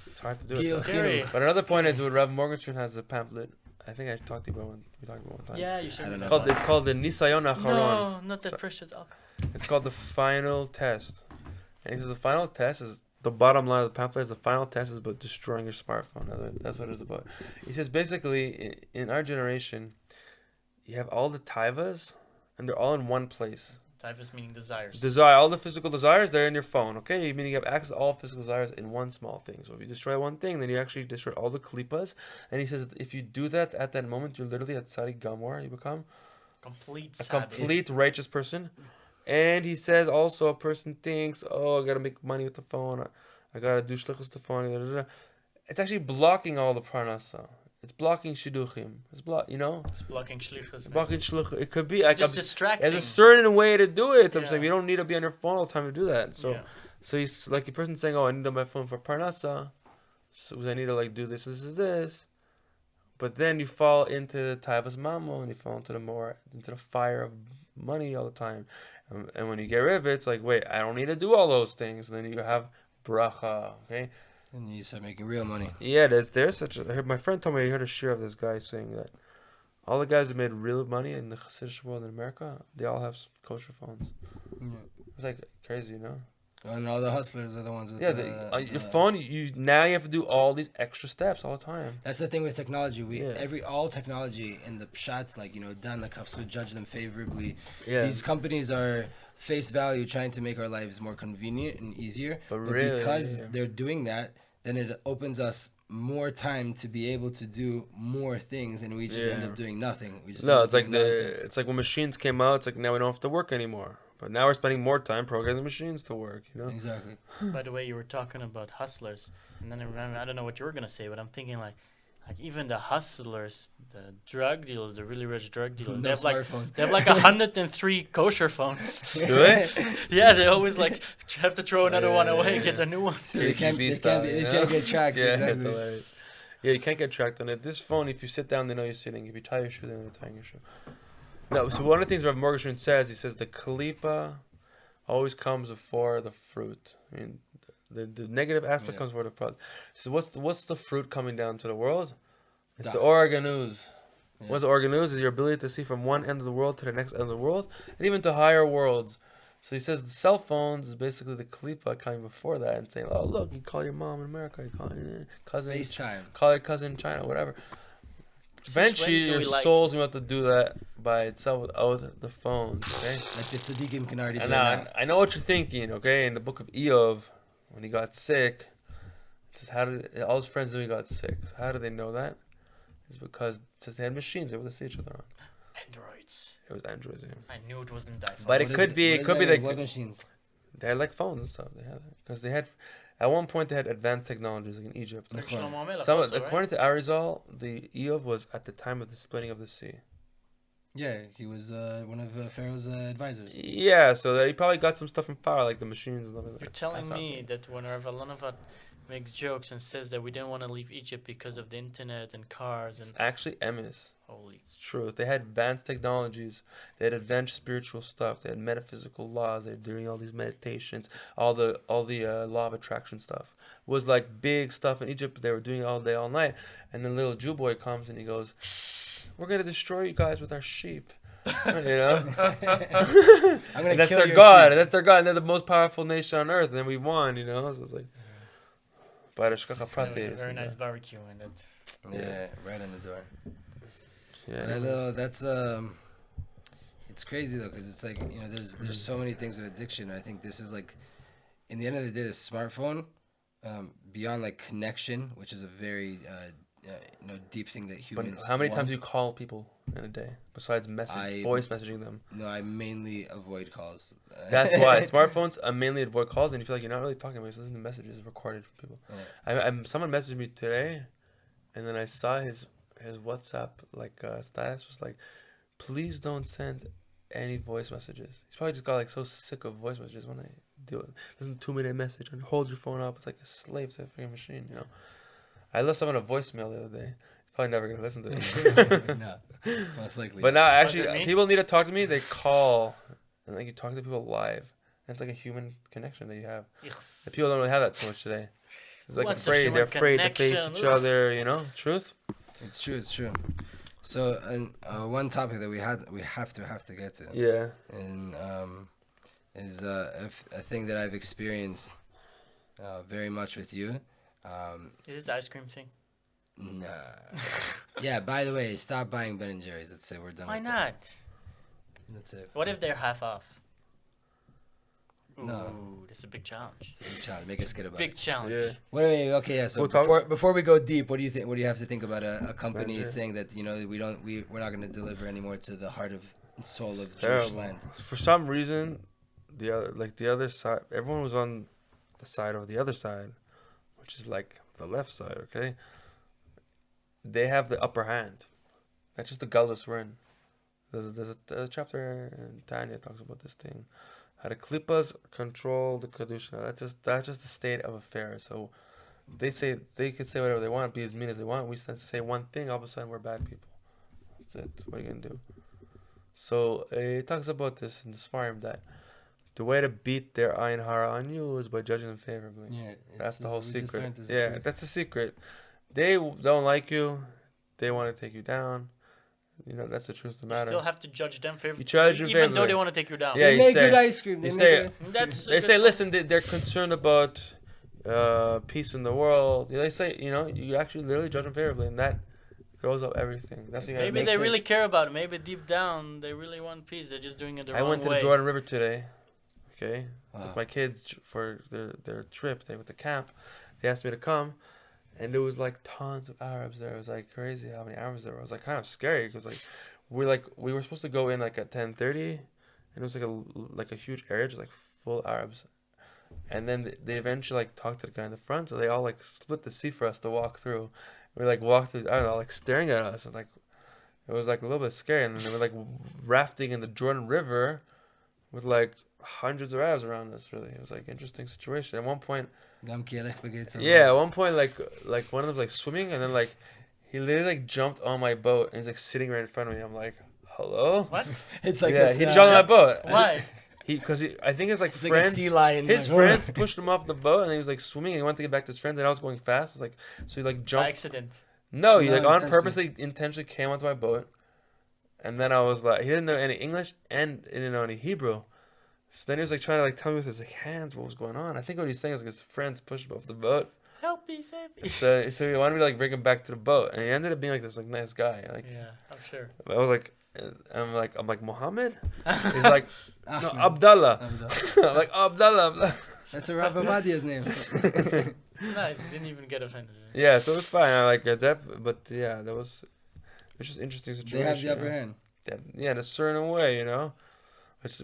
It's hard to do Gil it. Scary. But another point is, with Rav Morgenstern has a pamphlet. I think I talked to you about we talked about one time. Yeah, you should. I don't know. It's called the Nisayon Acharon. No, not that So- precious alcohol. It's called the final test. And he says the final test is the bottom line of the pamphlet is the final test is about destroying your smartphone. That's what it's about. He says basically in our generation, you have all the taivas and they're all in one place. Typhus meaning desires. All the physical desires, they're in your phone, okay? Meaning you have access to all physical desires in one small thing. So if you destroy one thing, then you actually destroy all the klipas. And he says that if you do that at that moment, you're literally at Tzaddik Gamor. You become Complete a savage. complete righteous person. And he says also a person thinks, oh, I got to make money with the phone. I got to do shlichus with the phone. Da, da, da. It's actually blocking all the parnasa. It's blocking shidduchim. It's It's blocking shlichus. It's blocking shlichus. It could be It's like just distracting. there's a certain way to do it. I'm Yeah. saying you don't need to be on your phone all the time to do that. So, Yeah. so he's like a person saying, "Oh, I need on my phone for parnasa, so I need to like do this, this." But then you fall into the taivas mamo, and you fall into the fire of money all the time. And when you get rid of it, it's like, wait, I don't need to do all those things. And then you have bracha, okay? And you start making real money. Yeah, there's such a... I heard, my friend told me he heard a share of this guy saying that all the guys who made real money in the Chassidish world in America, they all have kosher phones. Yeah. It's like crazy, you know? And all the hustlers are the ones with Your phone, you have to do all these extra steps all the time. That's the thing with technology. Yeah. All technology in the pshat, like, Dan Lakafsu, judge them favorably. Yeah. These companies are face value trying to make our lives more convenient and easier. But really, because they're doing that, then it opens us more time to be able to do more things, and we just end up doing nothing. We just end up it's like doing nonsense. it's like when machines came out. It's like now we don't have to work anymore. But now we're spending more time programming machines to work. You know. Exactly. By the way, you were talking about hustlers, and then I remember, I don't know what you were gonna say, but I'm thinking like even the hustlers, the drug dealers, the really rich drug dealers, No they have smartphone. 103 kosher phones. Do they? Yeah, they always have to throw another one away, get a new one. So they can't get tracked. Yeah, exactly. it's hilarious. Yeah, you can't get tracked on it. This phone, if you sit down, they know you're sitting. If you tie your shoe, they know you're tying your shoe. No, so one of the things Rav Morgenstern says, he says the kalipa always comes before the fruit. I mean, the negative aspect comes before the product. So what's the fruit coming down to the world? It's the organuz. Yeah. What's the organuz? Is your ability to see from one end of the world to the next end of the world, and even to higher worlds. So he says the cell phones is basically the kalipa coming before that and saying, oh, look, you call your mom in America, you call your cousin, FaceTime. call your cousin in China, whatever. Since Eventually, when do your we soul's going to have to do that by itself without the phones, okay? Like the tzaddikim can already do And it now, now. I know what you're thinking, okay? In the book of Eov, when he got sick, it says all his friends knew he got sick. So how do they know that? It's because it says they had machines they were able to see each other on. Androids. It was Androids, yeah. I knew it wasn't iPhone. But What it could be like like what machines? they had like phones and stuff. They had because they had at one point they had advanced technologies like in Egypt. Like Shlomo Melech Some also, right? according to Arizal, the Eov was at the time of the splitting of the sea. Yeah, he was one of Pharaoh's advisors. Yeah, so he probably got some stuff from Pharaoh, like the machines and stuff like that. You're telling That's me not that when Rav Alonovat makes jokes and says that we didn't want to leave Egypt because of the internet and cars it's and actually emes. holy. It's true. They had advanced technologies. They had advanced spiritual stuff. They had metaphysical laws. They were doing all these meditations. All the law of attraction stuff was like big stuff in Egypt. They were doing it all day, all night. And then little Jew boy comes and he goes, "We're gonna destroy you guys with our sheep." You know, I'm gonna and that's kill their your god. sheep. That's their god. And they're the most powerful nation on earth. And then we won. You know, so it's like. But It was a very nice barbecue and that. Yeah, right on the door. Yeah, But I know that's it's crazy though, because it's like there's so many things with addiction. I think this is like, in the end of the day, the smartphone, beyond like connection, which is a very deep thing that humans. But how many want. times do you call people in a day besides voice messaging them? No, I mainly avoid calls. That's why smartphones. I mainly avoid calls, and you feel like you're not really talking about. You listen to messages recorded from people. Yeah. Someone messaged me today, and then I saw his WhatsApp status was like, "Please don't send any voice messages." He's probably just got like so sick of voice messages. When I do it, listen to 2-minute message and hold your phone up. It's like a slave to a freaking machine, you know. I left someone a voicemail the other day. Probably never gonna listen to it. No, most likely. But now, What does actually, it mean? people need to talk to me. They call, and like you talk to people live. And it's like a human connection that you have. Yes. And people don't really have that so much today. It's like What's a afraid. They're human afraid to face connection? each other. You know, truth. It's true. It's true. So, one topic that we have to get to, Yeah. and is a thing that I've experienced very much with you. Is it the ice cream thing? Nah. Yeah. By the way, stop buying Ben and Jerry's. Let's say we're done. Why with not? that. That's it. What if they're half off? No. Ooh, this is a big challenge. It's a big challenge. Make us get about Big it. challenge. Yeah. What do you, okay, yeah. So We'll talk- before we go deep, what do you think? What do you have to think about a company Roger. saying that we're not going to deliver anymore to the heart of and soul of It's Jewish terrible. land? For some reason, the other side, everyone was on the side of the other side, which is like the left side. Okay. They have the upper hand. That's just the gullus we're in. There's a chapter in Tanya talks about this thing. How the klippas control the kedusha. That's just the state of affairs. So they say they can say whatever they want, be as mean as they want. We say one thing, all of a sudden we're bad people. That's it. What are you gonna do? So it talks about this in the Sfarim that the way to beat their ayin hara on you is by judging them favorably. Yeah, That's the whole secret. Yeah, that's the secret. They don't like you. They want to take you down. You know, that's the truth of the You matter. still have to judge them favorably. You judge them even though favorably. they want to take you down. Yeah, They you make say- good ice cream. They you make say- good ice cream. That's They say, listen, they're concerned about peace in the world. They say, you actually literally judge them favorably, and that throws up everything. That's what you gotta Maybe make they sense. really care about it. Maybe deep down they really want peace. They're just doing it the I wrong went to way. the Jordan River today, okay, Wow. with my kids for their trip. They went to camp. They asked me to come, and there was like tons of Arabs there. It was like crazy how many Arabs there were. It was like kind of scary because we were supposed to go in like at 10:30, and it was like a huge area, just like full Arabs. And then they eventually like talked to the guy in the front, so they all like split the seat for us to walk through. We like walked through, I don't know, like staring at us, and like it was like a little bit scary. And then they were like rafting in the Jordan River with like hundreds of Arabs around us. Really, it was like an interesting situation. At one point, like one of them was like swimming, and then like he literally like jumped on my boat and he's like sitting right in front of me. I'm like, hello? What? It's like Yeah, he jumped on my boat. Why? Because I think his like It's like a friends, sea lion. his like, friends pushed him off the boat, and he was like swimming, and he wanted to get back to his friends, and I was going fast. It's like, so he like By jumped. accident. No, he No, like on intentionally. purposely, intentionally came onto my boat, and then I was like, he didn't know any English and he didn't know any Hebrew. So then he was like trying to like tell me with his like hands what was going on. I think what he's saying is like his friends pushed him off the boat. Help me, save me. So he wanted me to like bring him back to the boat, and he ended up being like this like nice guy. Like Yeah, I'm sure. I was like, I'm like Muhammad. He's like, no, Ahmed. Abdallah. Abdallah. I'm like Abdallah. That's a Rabbi Madia's name. Nice. Didn't even get offended. Yeah, so it was fine. I like that, but yeah, that was it's just interesting They situation. have the upper hand. Yeah, in a certain way,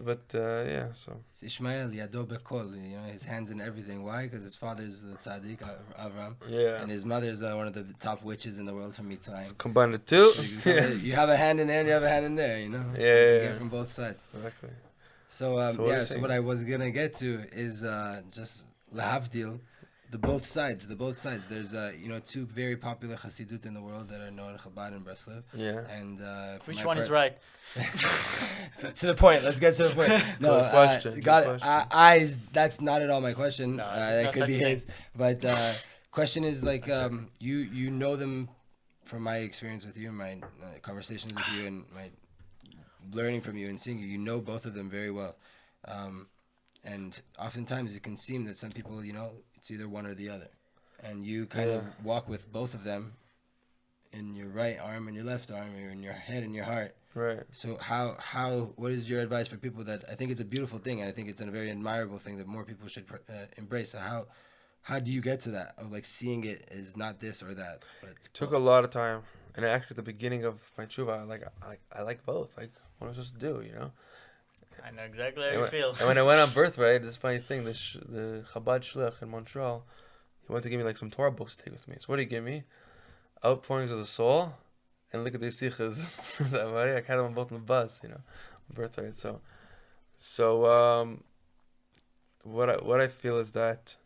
But yeah, so It's Ishmael, Yado Bekol, his hands in everything. Why? Because his father's the Tzaddik, Avram, yeah, and his mother's one of the top witches in the world from Mitzrayim. combine the two. So you have a hand in there and you have a hand in there, Yeah, So you yeah, get yeah. from both sides. Exactly. So, So what are you so saying? what I was going to get to is just lahavdil, the both sides. There's, two very popular chassidut in the world that are known, Chabad and Breslev. Yeah. And Which one is right? To the point. Let's get to the point. No, Good question, good got it. question. That's not at all my question. No, That it's could not be such a his. But question is like you know them from my experience with you, my conversations with you, and my learning from you and seeing you. You know both of them very well, and oftentimes it can seem that some people, it's either one or the other, and you kind of walk with both of them in your right arm and your left arm, or in your head and your heart. Right. So what is your advice for people that I think it's a beautiful thing, and I think it's a very admirable thing that more people should embrace. So how do you get to that of like seeing it as not this or that? But It took a lot of time, and actually at the beginning of my tshuva, I like both. Like what am I supposed to do? I know exactly how you feel. And when I went on Birthright, this funny thing, the Chabad Shliach in Montreal, he wanted to give me like some Torah books to take with me. So what did he give me? Outpourings of the Soul and Look at these Sikhs. I had them both on the bus, Birthright. So what I feel is that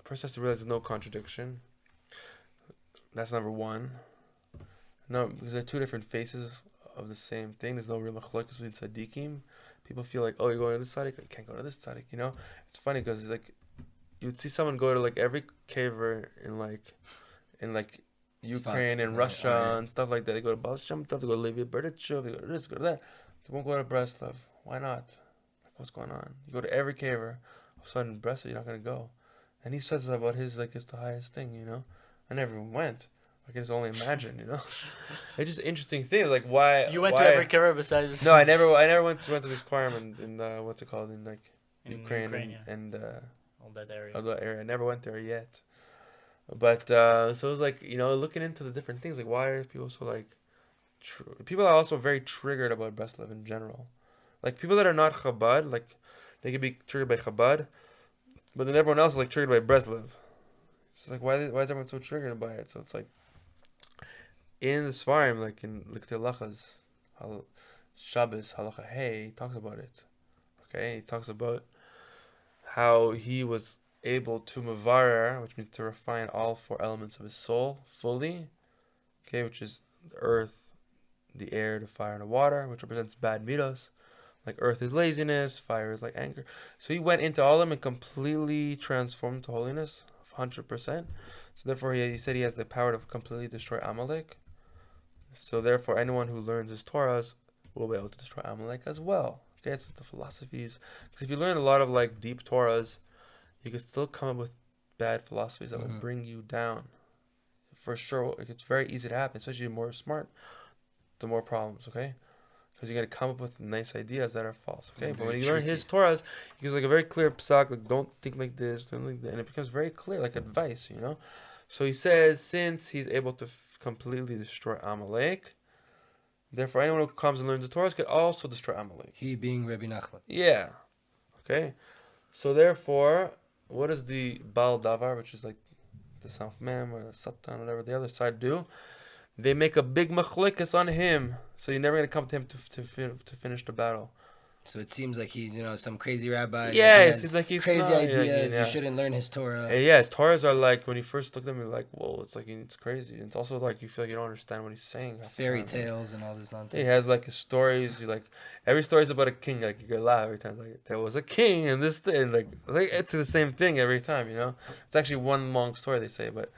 first has to realize there's no contradiction. That's number one. No, because they're two different faces of the same thing. There's no real machlokes between tzaddikim. People feel like, oh, you're going to this tzaddik, you can't go to this tzaddik, you know? It's funny because like you would see someone go to like every caver in Ukraine and Russia and stuff like that. They go to Baal Shem Tov, they go to Levi Berdichev, they go to this, go to that. They won't go to Breslev. Why not? Like, what's going on? You go to every caver, all of a sudden Breslev, you're not going to go. And he says about his, like, it's the highest thing, you know? I never went. I can just only imagine, you know? It's just an interesting thing. Like, why... You went to every caver besides... No, I never went to this choir in what's it called? In, like, Ukraine and all that area. I never went there yet. But, so it was like, you know, looking into the different things. Like, why are people so, like... people are also very triggered about Breslev in general. Like, people that are not Chabad, like, they could be triggered by Chabad, but then everyone else is, like, triggered by Breslev. It's like, why is everyone so triggered by it? So it's like, in the Svarim, like in Likutei Halachas, Shabbos, Halacha Hey, he talks about it. Okay, he talks about how he was able to mevarer, which means to refine all four elements of his soul fully. Okay, which is the earth, the air, the fire, and the water, which represents bad midos. Like earth is laziness, fire is like anger. So he went into all of them and completely transformed to holiness, 100%. So therefore, he said he has the power to completely destroy Amalek. So therefore, anyone who learns his Torahs will be able to destroy Amalek as well. Okay, that's what the philosophies. Because if you learn a lot of like deep Torahs, you can still come up with bad philosophies that will bring you down. For sure, it's very easy to happen. Especially the more smart, the more problems. Okay, because you're gonna come up with nice ideas that are false. Okay, but when you learn his Torahs, he gives like a very clear psak, like don't think like this, don't think that, and it becomes very clear, like advice, you know. So he says, since he's able to completely destroy Amalek, therefore anyone who comes and learns the Torahs could also destroy Amalek. He being Rabbi Nachman. Yeah. Okay. So therefore, what does the Baal Davar, which is like the Samch Mem or the Satan, whatever the other side do? They make a big machlokes on him, so you're never gonna come to him to finish the battle. So it seems like he's, you know, some crazy rabbi. Yeah, it seems like he's crazy ideas. Yeah. You shouldn't learn his Torah. Yeah, his Torahs are like, when you first look at them, you're like, whoa, it's like, it's crazy. It's also like, you feel like you don't understand what he's saying. Fairy tales and all this nonsense. He has like his stories. You like, every story is about a king. Like, you could laugh every time. Like, there was a king and this thing. Like it's the same thing every time, you know? It's actually one long story, they say, but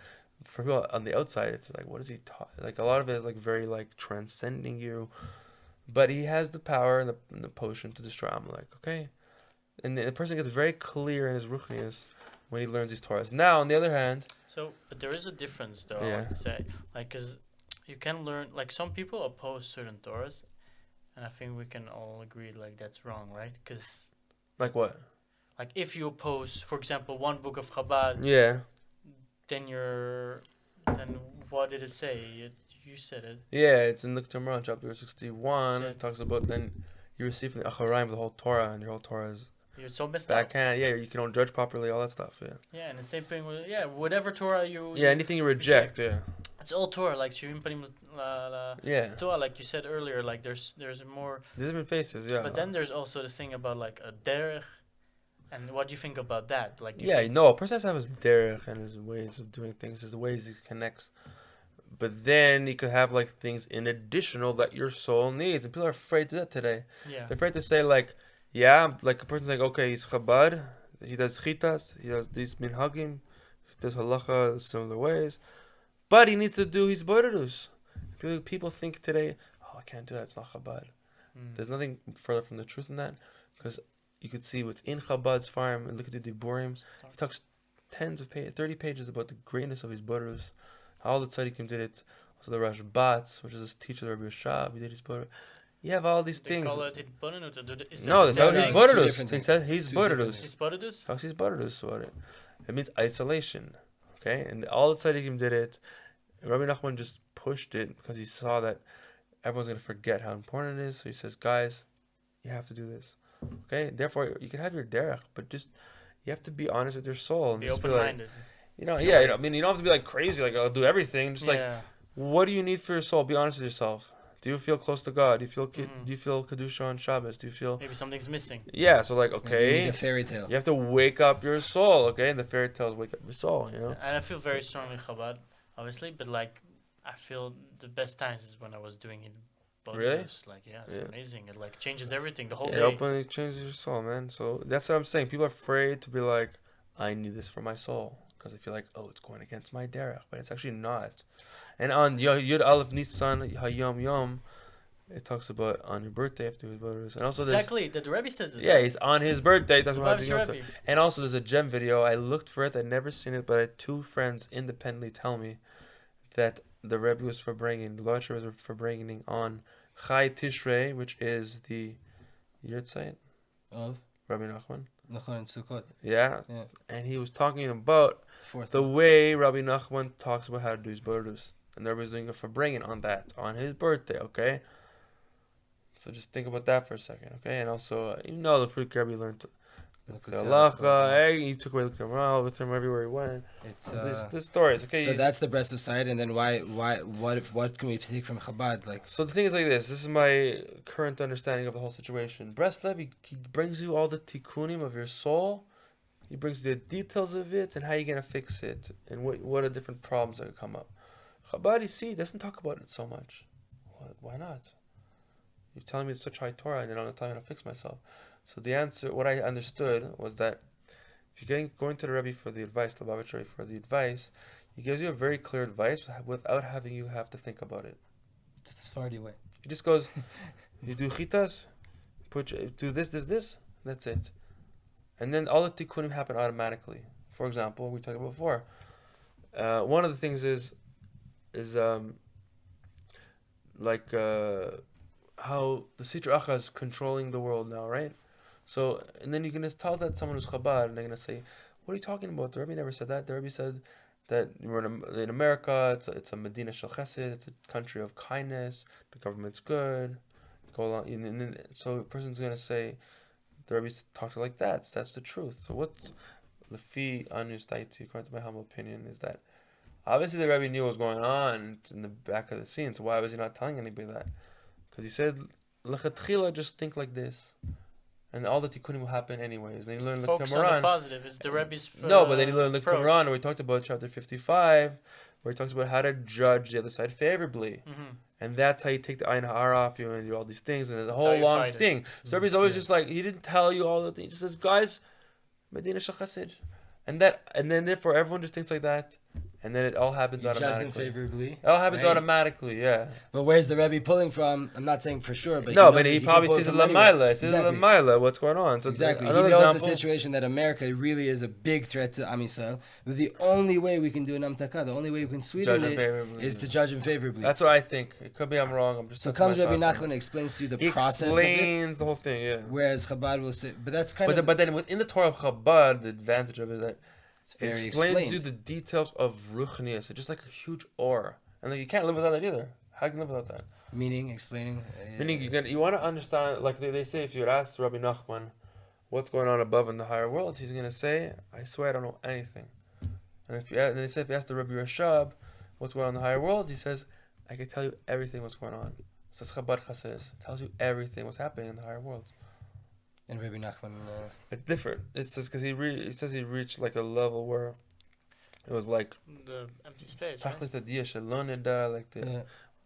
for people on the outside, it's like, what is he taught? Like, a lot of it is like very like transcending you. But he has the power and the potion to destroy Amalek, okay? And the person gets very clear in his ruchnius when he learns these Torahs. Now, on the other hand... So, but there is a difference, though, yeah. I would say. Like, because you can learn... Like, some people oppose certain Torahs, and I think we can all agree, like, that's wrong, right? Because... Like what? Like, if you oppose, for example, one book of Chabad... Yeah. Then you're... Then what did it say? You said it. Yeah, it's in the Torah, chapter 61. Yeah. It talks about then you receive from the Acharim the whole Torah, and your whole Torah is you're so messed up. backhand. Yeah, you don't judge properly, all that stuff. Yeah. Yeah, and the same thing with whatever Torah you. Yeah, anything you reject. Yeah. It's all Torah, like Shirim Panim yeah. Torah, like you said earlier. Like there's more. There's different faces. Yeah. But then there's also the thing about like a derech. And what do you think about that? Like, a person has to have his derech and his ways of doing things, his ways he connects. But then you could have like things in additional that your soul needs, and people are afraid to do that today. Yeah. They're afraid to say like, yeah, like a person's like, okay, he's Chabad, he does chitas, he does these minhagim, he does halacha similar ways, but he needs to do his bodedus. People think today, oh, I can't do that, it's not Chabad. There's nothing further from the truth in that, because you could see within Chabad's farm and look at the Diburim. He talks 30 pages about the greatness of his bodedus. All the tzaddikim did it. Also the Rashbat, which is a teacher of Rabbi Shab, he did his bodedus. You have all these things. Call it No, that's not his bodedus. He said his bodedus. His bodedus? Talks his bodedus about it. It means isolation. Okay? And all the tzaddikim did it. And Rabbi Nachman just pushed it because he saw that everyone's going to forget how important it is. So he says, guys, you have to do this. Okay? Therefore, you can have your derech, but just, you have to be honest with your soul. And be just open-minded. You know, I mean, you don't have to be like crazy, like I'll do everything. Just like, what do you need for your soul? Be honest with yourself. Do you feel close to God? Do you feel kedusha on Shabbos? Do you feel maybe something's missing? Yeah, so like Maybe okay, a fairy tale. you have to wake up your soul, okay? And the fairy tales wake up your soul, you know. And I feel very strongly Chabad, obviously, but like I feel the best times is when I was doing it. Really? Like it's amazing. It like changes everything the whole It day. openly changes your soul, man. So that's what I'm saying. People are afraid to be like, I need this for my soul, because they feel like, oh, it's going against my derech, but it's actually not. And on Yud Aleph Nisan Hayom Yom, it talks about on your birthday after his birthday. And also Exactly, the Rebbe says it. Yeah, it's on his birthday. It talks about Lubavitch how to Rebbe. And also there's a gem video. I looked for it. I'd never seen it, but I had two friends independently tell me that the Rebbe was bringing, the Lubavitch Rebbe was bringing on Chai Tishrei, which is the Yurtzeit Of Rabbi Nachman. Nachman Sukkot. Yeah, and he was talking about the way Rabbi Nachman talks about how to do his birthdays. And the Rebbe was doing a Farbrengen on that, on his birthday, okay? So just think about that for a second, okay? And also, you know, the Fruit Rebbe learned the halacha. He took away the Torah with him everywhere he went. It's this stories, okay? So that's the Breslev side, and then what can we take from Chabad? Like, so the thing is like this. This is my current understanding of the whole situation. Breslev, he brings you all the tikkunim of your soul. He brings you the details of it and how you're gonna fix it and what are different problems that come up. Chabad, you see, doesn't talk about it so much. Why not? You're telling me it's such high Torah and you're not telling me how to fix myself. So the answer, what I understood was that if you're going to the Rebbe for the advice, the Lubavitch Rebbe for the advice, he gives you a very clear advice without having you have to think about it. just as far away. He just goes, you do chitas, do this, that's it. And then all the tikkunim happen automatically. For example, we talked about before. One of the things is how the Sitra Achra is controlling the world now, right? So, and then you're going to tell that someone who's Chabad, and they're going to say, what are you talking about? The Rebbe never said that. The Rebbe said that we're in America, it's a Medina Shel Chesed, it's a country of kindness, the government's good. Go along, and then, so a person's going to say, the Rebbe talked like that. That's the truth. So what's the fee on your staiti, according to my humble opinion, is that obviously the Rebbe knew what was going on in the back of the scene, so why was he not telling anybody that? Because he said, L'chatchila, just think like this. And all the tikkunim will happen anyways. Then you learn Focus on the positive. It's the Rebbe's no, but then you learn L'Ktam Moran, where we talked about chapter 55, where he talks about how to judge the other side favorably. Mm-hmm. And that's how you take the Ayin Ha'ara off you and do all these things. And the whole long thing. So Rebbe's always just like, he didn't tell you all the things. He just says, guys, Medina Shel Chesed. And then therefore everyone just thinks like that. And then it all happens automatically. Judge them favorably. It all happens automatically, yeah. But where's the Rebbe pulling from? I'm not saying for sure, but no, but he probably sees a Lamaila. He sees a Lamaila, what's going on. So exactly. He knows the situation that America really is a big threat to Am Yisrael. But the only way we can do an Amtaka, the only way we can sweeten it is to judge him favorably. That's what I think. It could be I'm wrong. I'm just so comes Rabbi Nachman and explains to you the process of it. Explains the whole thing, yeah. Whereas Chabad will say, but that's But then within the Torah of Chabad, the advantage of it is that it explains you the details of Ruchnius. It's just like a huge aura. And you can't live without that either. How can you live without that? Meaning, explaining? Meaning, you want to understand, like they say, if you ask Rabbi Nachman what's going on above in the higher worlds, he's going to say, I swear I don't know anything. And then they say, if you ask the Rabbi Rashab what's going on in the higher worlds, he says, I can tell you everything what's going on. So that's Chabad Chassidus. It tells you everything what's happening in the higher worlds. And Rabbi Nachman... It's different. It says because he says he reached like a level where it was like the empty space, right?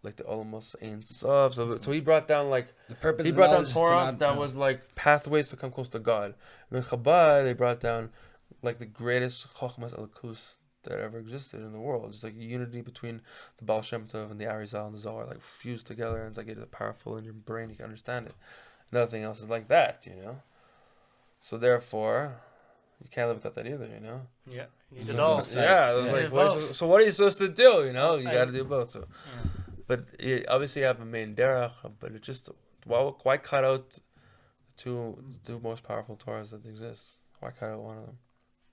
like the almost Ein Sof. So he brought down like the purpose. He brought down Torah that was like pathways to come close to God. And then Chabad, they brought down like the greatest Chochmas Elokus that ever existed in the world. It's like unity between the Baal Shem Tov and the Arizal and the Zohar, like fused together, and it's like it's powerful in your brain. You can understand it. Nothing else is like that, you know. So therefore, you can't live without that either, you know. Yeah, you need it all. So what are you supposed to do? You know, you got to do both. So, but obviously you have a main derech, but it just why cut out the two most powerful Torahs that exist? Why cut out one of them?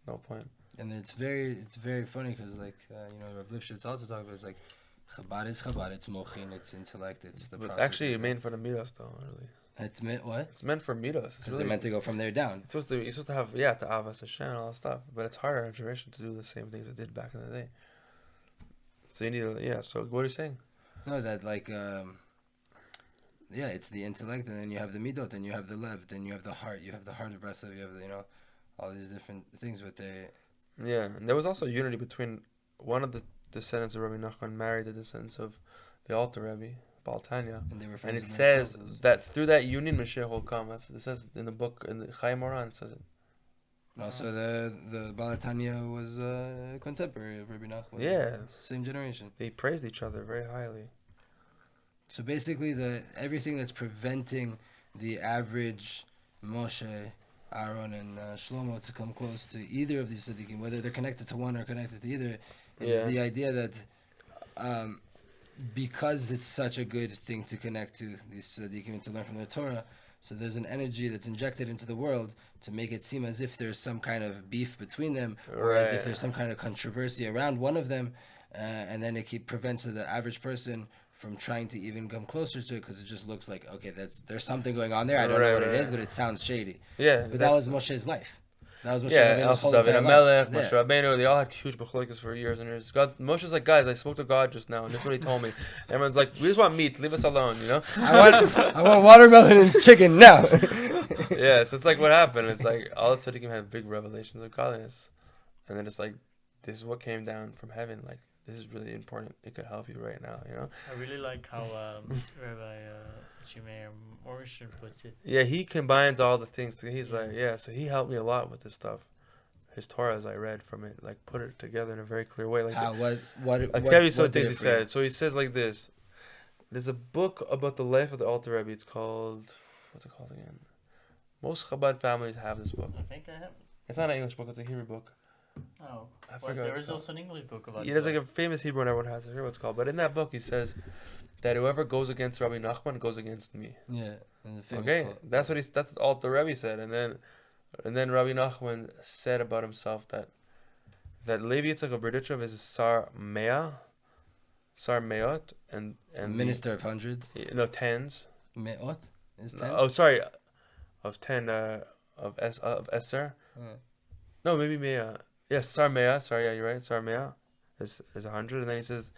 No point. And it's very funny because like Rav Lifshitz also talks about it's like Chabad is Chabad, it's mochin, it's intellect, it's the. But it's actually meant for the midas though, really. It's meant what? It's meant for midas. Because they're meant to go from there down. You're supposed to have to avas Hashem and all that stuff, but it's harder in a generation to do the same things it did back in the day. So you need so what are you saying? No, that like it's the intellect, and then you have the midot, and you have the lev, then you have the heart. You have the heart of Breslev. You have the, all these different things. But Yeah, and there was also unity between one of the descendants of Rabbi Nachman married the descendants of the Alter Rebbe, Baal Tanya, and it says that through that union Mashiach will come. That's what it says in the book, in the Chaim Moran, it says it. Also, the Baal Tanya was a contemporary of Rabbi Nachman. Yeah, same generation. They praised each other very highly. So basically, everything that's preventing the average Moshe, Aaron, and Shlomo to come close to either of these tzaddikim, whether they're connected to one or connected to either, is the idea that because it's such a good thing to connect to these tzaddikim and to learn from their Torah, so there's an energy that's injected into the world to make it seem as if there's some kind of beef between them, or as if there's some kind of controversy around one of them, and then it prevents the average person from trying to even come closer to it, because it just looks like, okay, there's something going on there. I don't know what it is, but it sounds shady. Yeah, but that was Moshe's life. That was Moshe Rabbeinu's whole entire life. Moshe Rabbeinu, they all had huge bechlokas for years and years. Moshe's like, guys, I spoke to God just now, and that's what he told me. Everyone's like, we just want meat, leave us alone, I want watermelon and chicken now. Yeah, so it's like what happened. It's like all the tzaddikim had big revelations of godliness, and then it's like, this is what came down from heaven. Like, this is really important. It could help you right now, I really like how Rabbi Jimeir Morrison puts it. Yeah, he combines all the things. He's like, so he helped me a lot with this stuff. His Torah, as I read from it, like put it together in a very clear way. Like, what tell you some things he said. So he says like this. There's a book about the life of the Alter Rebbe. It's called, what's it called again? Most Chabad families have this book. I think I have. It's not an English book. It's a Hebrew book. Oh, I forgot. There is also an English book about it. Yeah, there's like a famous Hebrew and everyone has it. I forget what it's called. But in that book, he says that whoever goes against Rabbi Nachman goes against me. Yeah. Okay, quote. That's what all the Rebbe said, and then Rabbi Nachman said about himself that Levi Yitzchak of Berditchev is a Sar Meot, and minister of hundreds. No, tens. Meot is 10. Oh, sorry, of 10 of Esther. No, maybe Meah. Yes, Sar Meah. Sorry, yeah, you're right. Sar Meah is 100, and then he says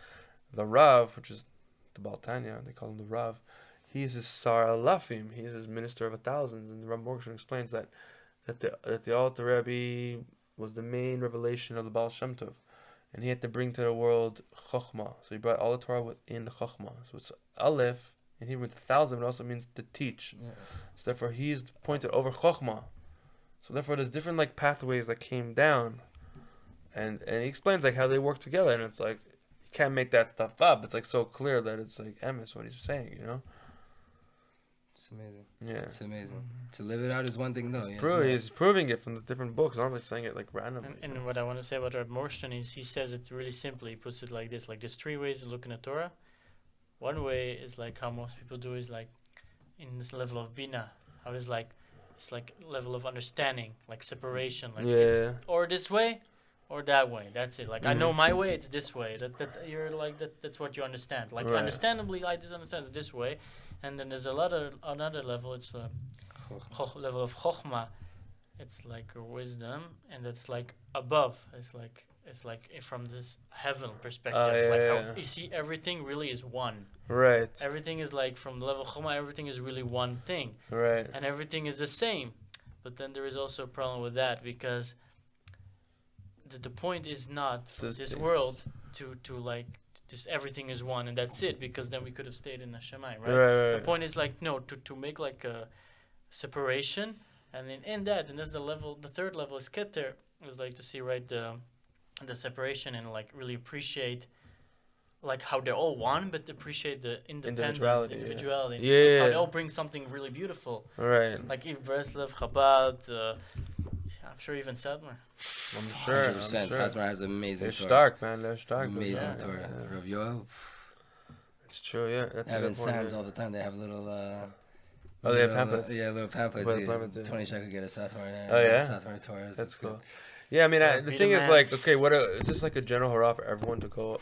the Rav, which is the Baal Tanya, they call him the Rav. He's his Sar Alafim. He's his minister of thousands. And the Ram Morgan explains that the Alter Rebbe was the main revelation of the Baal Shem Tov, and he had to bring to the world Chokhmah. So he brought all the Torah within the Chokhmah. So it's Aleph, and he went 1,000, but it also means to teach. Yeah. So therefore, he's pointed over Chokhmah. So therefore, there's different like pathways that came down, and he explains like how they work together, and it's like you can't make that stuff up. It's like so clear that it's like emes what he's saying, It's amazing. Yeah, it's amazing. Mm-hmm. To live it out is one thing, though. He's proving it from the different books. I'm not like saying it like randomly. And what I want to say about Rabbi Morrison is he says it really simply. He puts it like this: like there's 3 ways of looking at Torah. One way is like how most people do is like in this level of bina. How it's like level of understanding, like separation, like it's or this way or that way. That's it. Like I know my way, it's this way. That you're like that's what you understand. Like understandably, I just understand it's this way. And then there's another level. It's a level of chokhmah. It's like wisdom, and that's like above. It's like from this heaven perspective. How you see everything really is one. Right. Everything is like from the level of chokhmah. Everything is really one thing. Right. And everything is the same. But then there is also a problem with that because the point is not for this world to like. Just everything is one and that's it, because then we could have stayed in the Shemayim, right? The point is like no, to make like a separation, and then in that, and that's the level. The third level is keter, is like to see the separation and like really appreciate like how they're all one, but appreciate the individuality. Yeah. How they all bring something really beautiful. Right. Like even Breslev, Chabad. I'm sure even Sadmar. I'm sure. 100%. Sadmar has amazing Torah. They're stark, man. They're stark. Amazing Torah. Rav Yoel. It's true, yeah. That's having sounds all the time. They have little... they have pamphlets? Little pamphlets. 20 shekel get a Satmar. Oh, yeah? Satmar Torah. That's cool. Yeah, I mean, the thing is, like, okay, is this like a general hurrah for everyone to go?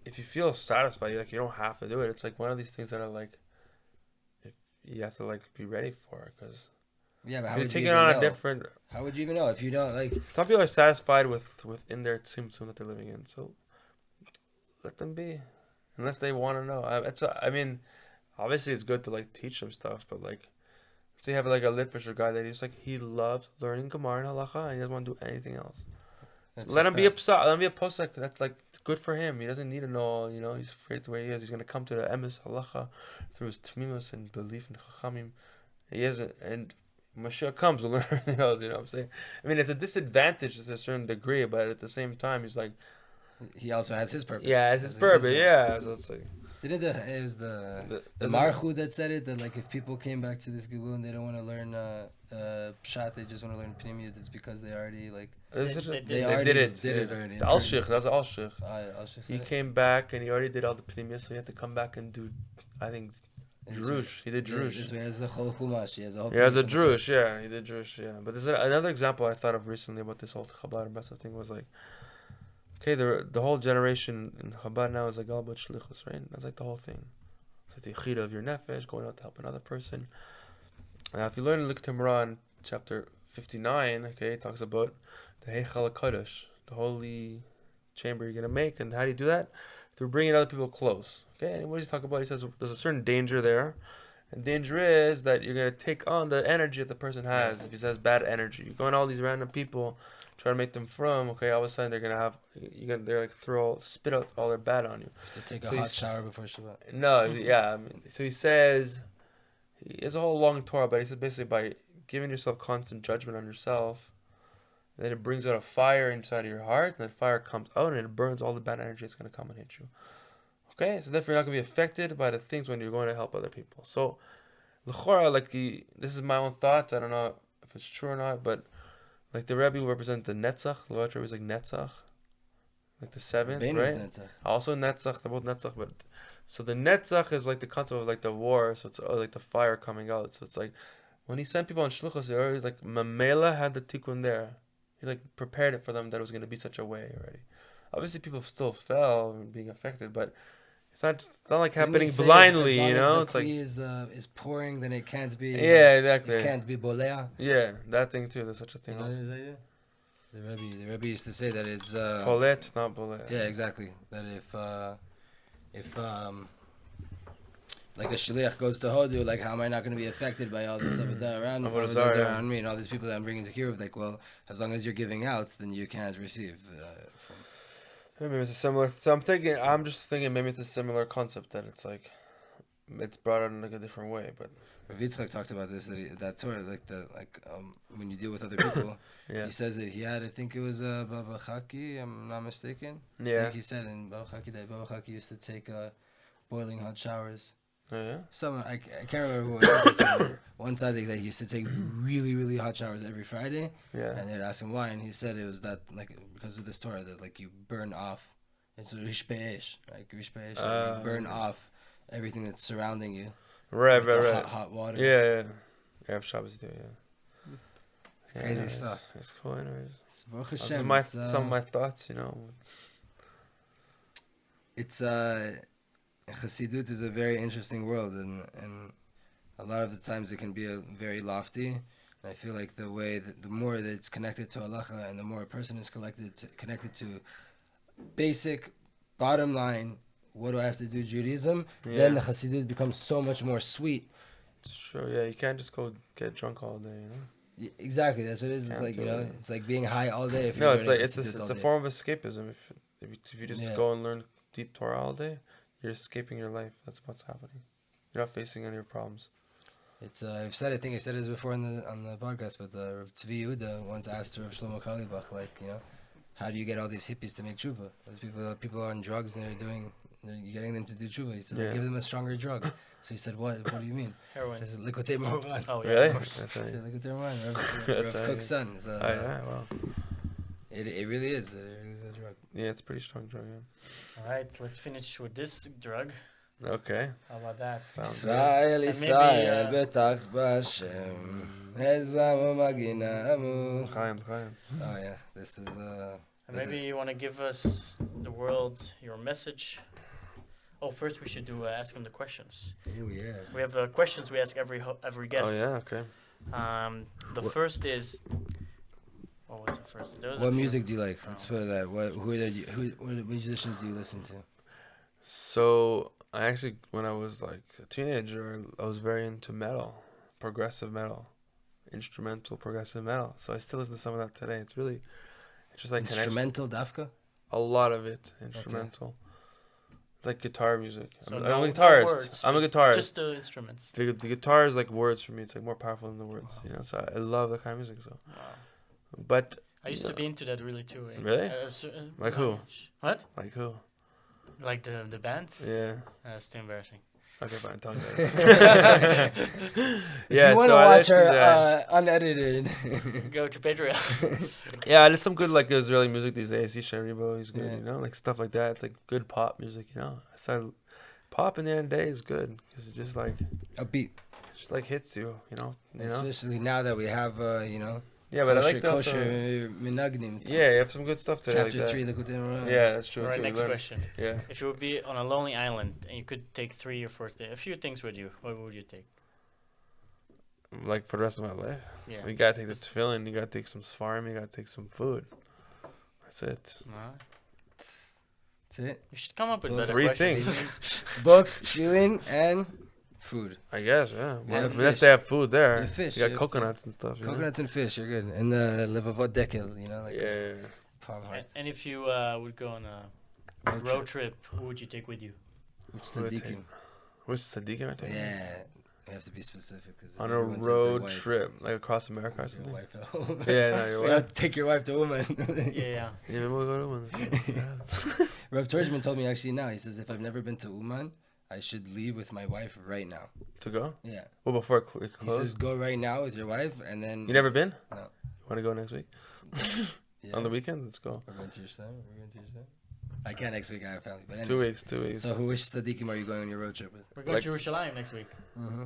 If you feel satisfied, like, you don't have to do it. It's like one of these things that are like, if you have to like be ready for it, because... Yeah, but how you're would taking you even on know? a different... How would you even know if you don't, like... Some people are satisfied within their tzimtzum that they're living in, so let them be. Unless they want to know. obviously it's good to like teach them stuff, but like, say you have like a literature guy that he loves learning Gemara and halacha, and he doesn't want to do anything else. So let him be a psak. Let him be a posek. That's like good for him. He doesn't need to know. He's afraid the way he is. He's gonna come to the emes halacha through his tmimus and belief in chachamim. He isn't, and Mashiach comes, we'll learn everything else. You know what I'm saying? I mean, it's a disadvantage to a certain degree, but at the same time, he's like, he also has his purpose. yeah, it's his purpose. Yeah, so it's like. It was the Marchu that said it, that like if people came back to this Google and they don't want to learn Pshat, they just want to learn Pnimiyut, it's because they already like They already did it already. The Al-Sheikh, that's the Al-Sheikh. He He came back and he already did all the Pnimiyut, so he had to come back and do, I think, Drush. He did Drush. He has the Chol Chumash. He has a whole. He has a Drush, yeah. He did Drush, yeah. But there's another example I thought of recently about this whole Chabad and Breslev thing was like, okay, the whole generation in Chabad now is like all about shlichus, right? That's like the whole thing. It's like the yechida of your nefesh, going out to help another person. Now, if you learn Lik Timra in chapter 59, okay, it talks about the Heichal HaKadosh, the holy chamber you're going to make. And how do you do that? Through bringing other people close. Okay, and what does he talk about? He says there's a certain danger there. And danger is that you're going to take on the energy that the person has. If he has bad energy, you're going to all these random people, try to make them from, okay, all of a sudden they're like spit out all their bad on you. To take a hot shower before Shabbat. No, yeah. I mean, so he says, it's a whole long Torah, but he says basically by giving yourself constant judgment on yourself, then it brings out a fire inside of your heart, and that fire comes out and it burns all the bad energy that's going to come and hit you. Okay, so therefore you're not going to be affected by the things when you're going to help other people. So, l'chora, like this is my own thoughts. I don't know if it's true or not, but like the Rebbe will represent the Netzach. The Rebbe is like Netzach, like the seventh, right? Netzach. Also Netzach, they're both Netzach, but so the Netzach is like the concept of like the war. So it's like the fire coming out. So it's like when he sent people on shluchos, he already like Mamela had the tikkun there. He like prepared it for them that it was going to be such a way already. Obviously, people still fell and being affected, but it's not like happening blindly, you know. It's like is pouring, then it can't be. Yeah, exactly. It can't be bolea. Yeah, that thing too. There's such a thing. The Rebbe used to say that it's Polet, not bolea. Yeah, exactly. That if like a shliach goes to Hodu, like how am I not going to be affected by all this avodah around me and all these people that I'm bringing to Kiruv? Like, well, as long as you're giving out, then you can't receive. Maybe it's a similar. So I'm just thinking maybe it's a similar concept that it's like, it's brought out in like a different way. But Rav Yitzchak talked about this that Torah when you deal with other people, yeah. He says that he had, I think it was Baba Chaki, I'm not mistaken. Yeah. I think he said in Baba Chaki that Baba Chaki used to take boiling hot showers. Oh, yeah. Someone I can't remember who it was. One Tzaddik that he used to take really, really hot showers every Friday. Yeah. And they'd ask him why, and he said it was that like because of this Torah that like you burn off. It's rish pe'esh, like rish pe'esh. You burn off everything that's surrounding you. Right. Hot water. Yeah. Erev Shabbos too. Yeah. Crazy stuff. It's cool, anyways. Hashem, Some of my thoughts, you know. It's chassidut is a very interesting world, and a lot of the times it can be very lofty. And I feel like the more that it's connected to halacha, and the more a person is connected to basic, bottom line, what do I have to do Judaism? Yeah. Then the chassidut becomes so much more sweet. It's true. Yeah, you can't just go get drunk all day, you know. Yeah, exactly, that's what it is. It's like it's like being high all day. It's a form of escapism. If you just go and learn deep Torah all day, you're escaping your life. That's what's happening. You're not facing any of your problems. It's I think I said this before on the podcast, but Rav Tuvia Leibner once asked Rav Shlomo Carlebach, like, you know, how do you get all these hippies to make tshuva? Those people are on drugs and you're getting them to do tshuva. He said, give them a stronger drug. So he said, what do you mean? Heroin. He said, Likotei Moran. Oh, yeah. Really? Of course. That's right. Likotei Moran. Rav Kook's son. So, wow. It really is. It really is a drug. Yeah, it's a pretty strong drug, yeah. All right, let's finish with this drug. Okay. How about that? Israel, betach b'Hashem, ezamu maginamu. Chaim. Oh yeah, this is And maybe you want to give us, the world, your message. Oh, first we should ask them the questions. Oh yeah. We have questions we ask every guest. Oh yeah, okay. The first is. What was the first? What music do you like? Let's put it that. What musicians do you listen to? So I actually, when I was like a teenager, I was very into metal, progressive metal, instrumental progressive metal. So I still listen to some of that today. It's just like instrumental dafka. a lot of it instrumental, like guitar music. So I'm no a guitarist. words, I'm a guitarist. Just the instruments. The guitar is like words for me. It's like more powerful than the words, you know. So I love that kind of music. So, Wow. but I used to be into that really too. Really? Like who? What? Like who? Like the bands? Yeah. That's too embarrassing. Okay, fine. Talk about it. If you want to I watch listened her unedited, Go to Patreon. yeah, there's some good like Israeli music these days. Sharibo, he's good, Yeah. you know, like stuff like that. It's like good pop music, you know. I started pop in the end of the day is good because it just like hits you, you know. especially now that we have, Yeah, but I like those. kosher minagnim. Yeah, you have some good stuff today. Chapter like 3, look at them. Yeah, that's true. All right, too. next Learn. question. Yeah. If you would be on a lonely island and you could take 3 or 4 a few things with you, what would you take? Like for the rest of my life. Yeah. You gotta take the tefillin, you gotta take some svarim, you gotta take some food. That's it. That's it. You should come up with Well, better 3 questions. things. Books, tefillin, and food. I guess, yeah. Yeah, Unless fish. they have food there. Yeah, fish, You got yeah, coconuts and stuff. You know? Coconuts and fish, you're good. And the levavot dekel, like Yeah. palm hearts. And if you would go on a road trip, who would you take with you? What's the deacon? Which Tzaddik am I taking? Yeah, you have to be specific. Cause On a everyone says their road wife. trip, like across America or Your something. wife at home. Yeah, no, your You wife. have to take your wife to Uman. Yeah. Yeah, maybe we'll go to one. Rav Torjman told me actually now. He says if I've never been to Uman, I should leave with my wife right now. To go? Yeah. Well, before it He closes. says go right now with your wife, and then. You never been? No. You want to go next week? Yeah. On the weekend? Let's go. We're going to your son. I can't next week. I have family. But anyway. 2 weeks. 2 weeks. So which tzaddikim are you going on your road trip with? We're going Like- to JewishLaw next week. Mm-hmm.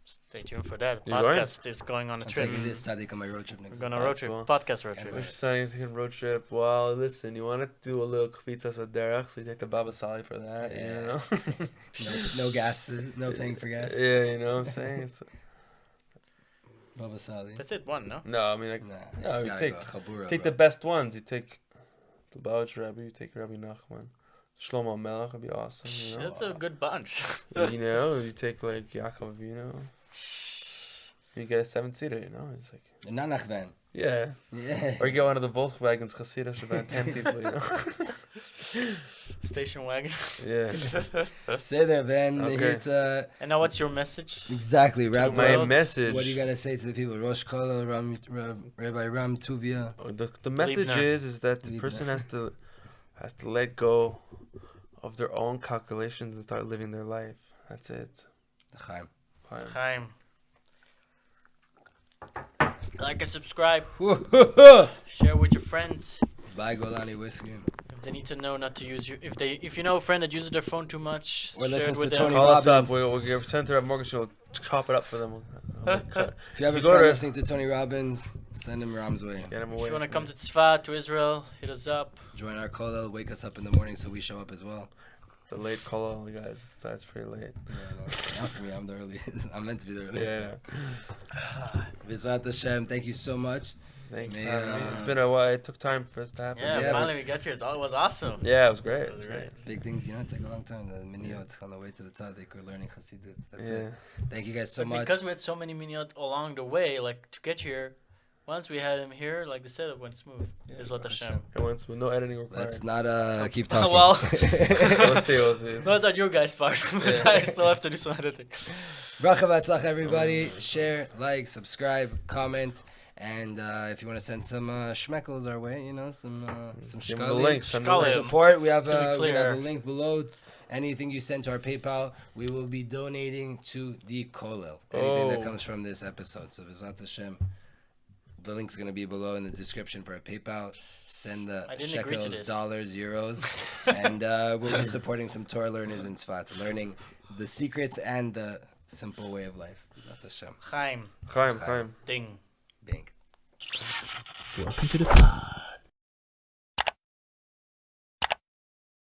Stay tuned for that. You going? Podcast is going on a I'm trip. taking this tzaddik on my road trip next We're week. going on a road That's trip. cool. Podcast road Can't trip. wait. We're starting to take a road trip. Well, listen, you want to do a little kvitzas aderech, so you take the Baba Sali for that, Yeah. you know? No gas. No paying for gas. Yeah, you know what I'm saying? Baba Sali. That's it, one, no? No, I mean, like, Nah, no, it's you gotta take go. Chabura, take bro. the best ones. You take the Bauch Rebbe, you take Rabbi Nachman. Shlomo Melech would be awesome, you know? That's a good bunch. You know, you take, like, Yaakov, you know? You get a 7-seater, you know? It's like, The Nanach van. yeah. Yeah. Or you get one of the Volkswagens, Chassids, about 10 people, you know? Station wagon. Yeah. Say there, van. Okay. Here to, And now what's your message? exactly. Rabbi, My world. message. what are you gonna say to the people? Rosh Kollel, Rabbi Ram Tuvia. The message Leibner. is that the person has to let go of their own calculations and start living their life. That's it. Chaim. Fine. Chaim. Like and subscribe. Share with your friends. Buy Golani whiskey. If they need to know not to use your, if you know a friend that uses their phone too much, Or share listens it with to them. Tony Call us up. Robbins. We'll give Center of Mortgage. We'll chop it up for them. We'll cut. If you have a You go friend to- listening to Tony Robbins, send him Ram's way. Get them If away. you want to come to Tzfat, to Israel, hit us up. Join our Kollel. Wake us up in the morning so we show up as well. It's a late call, guys. That's pretty late. Yeah, no, not for me. I'm the earliest. I'm meant to be the earliest. Yeah. Vizat Hashem, thank you so much. Thank you. May, for having me. It's been a while. It took time for us to happen. Yeah, Yeah, finally we got here. It was awesome. Yeah, it was great. It was great. Big things, it take a long time. The miniot on the way to the Tzaddik or learning chassidut. That's Yeah. it. Thank you guys so But much. because we had so many miniyot along the way, like to get here, once we had him here, like the setup went smooth. Islat Hashem. And once with no editing required. Let's not keep talking. Well, We'll see. We'll see. not on your guys' part, but Yeah. I still have to do some editing. Bracha v'atzlach, everybody. Share, like, subscribe, comment. And if you want to send some schmeckles our way, some Give them the shkalim, link. Send the Shkalim. link. support. We have To be we have clear. a link below. Anything you send to our PayPal, we will be donating to the Kollel. Anything that Oh. comes from this episode. So V'ezrat Hashem, the link's going to be below in the description for our PayPal. Send the I didn't agree to shekels, this. dollars, euros. And we'll be supporting some Torah learners in Tzfat, learning the secrets and the simple way of life. V'ezrat Hashem. Chaim, Chaim. ding. Bing. Welcome to the club.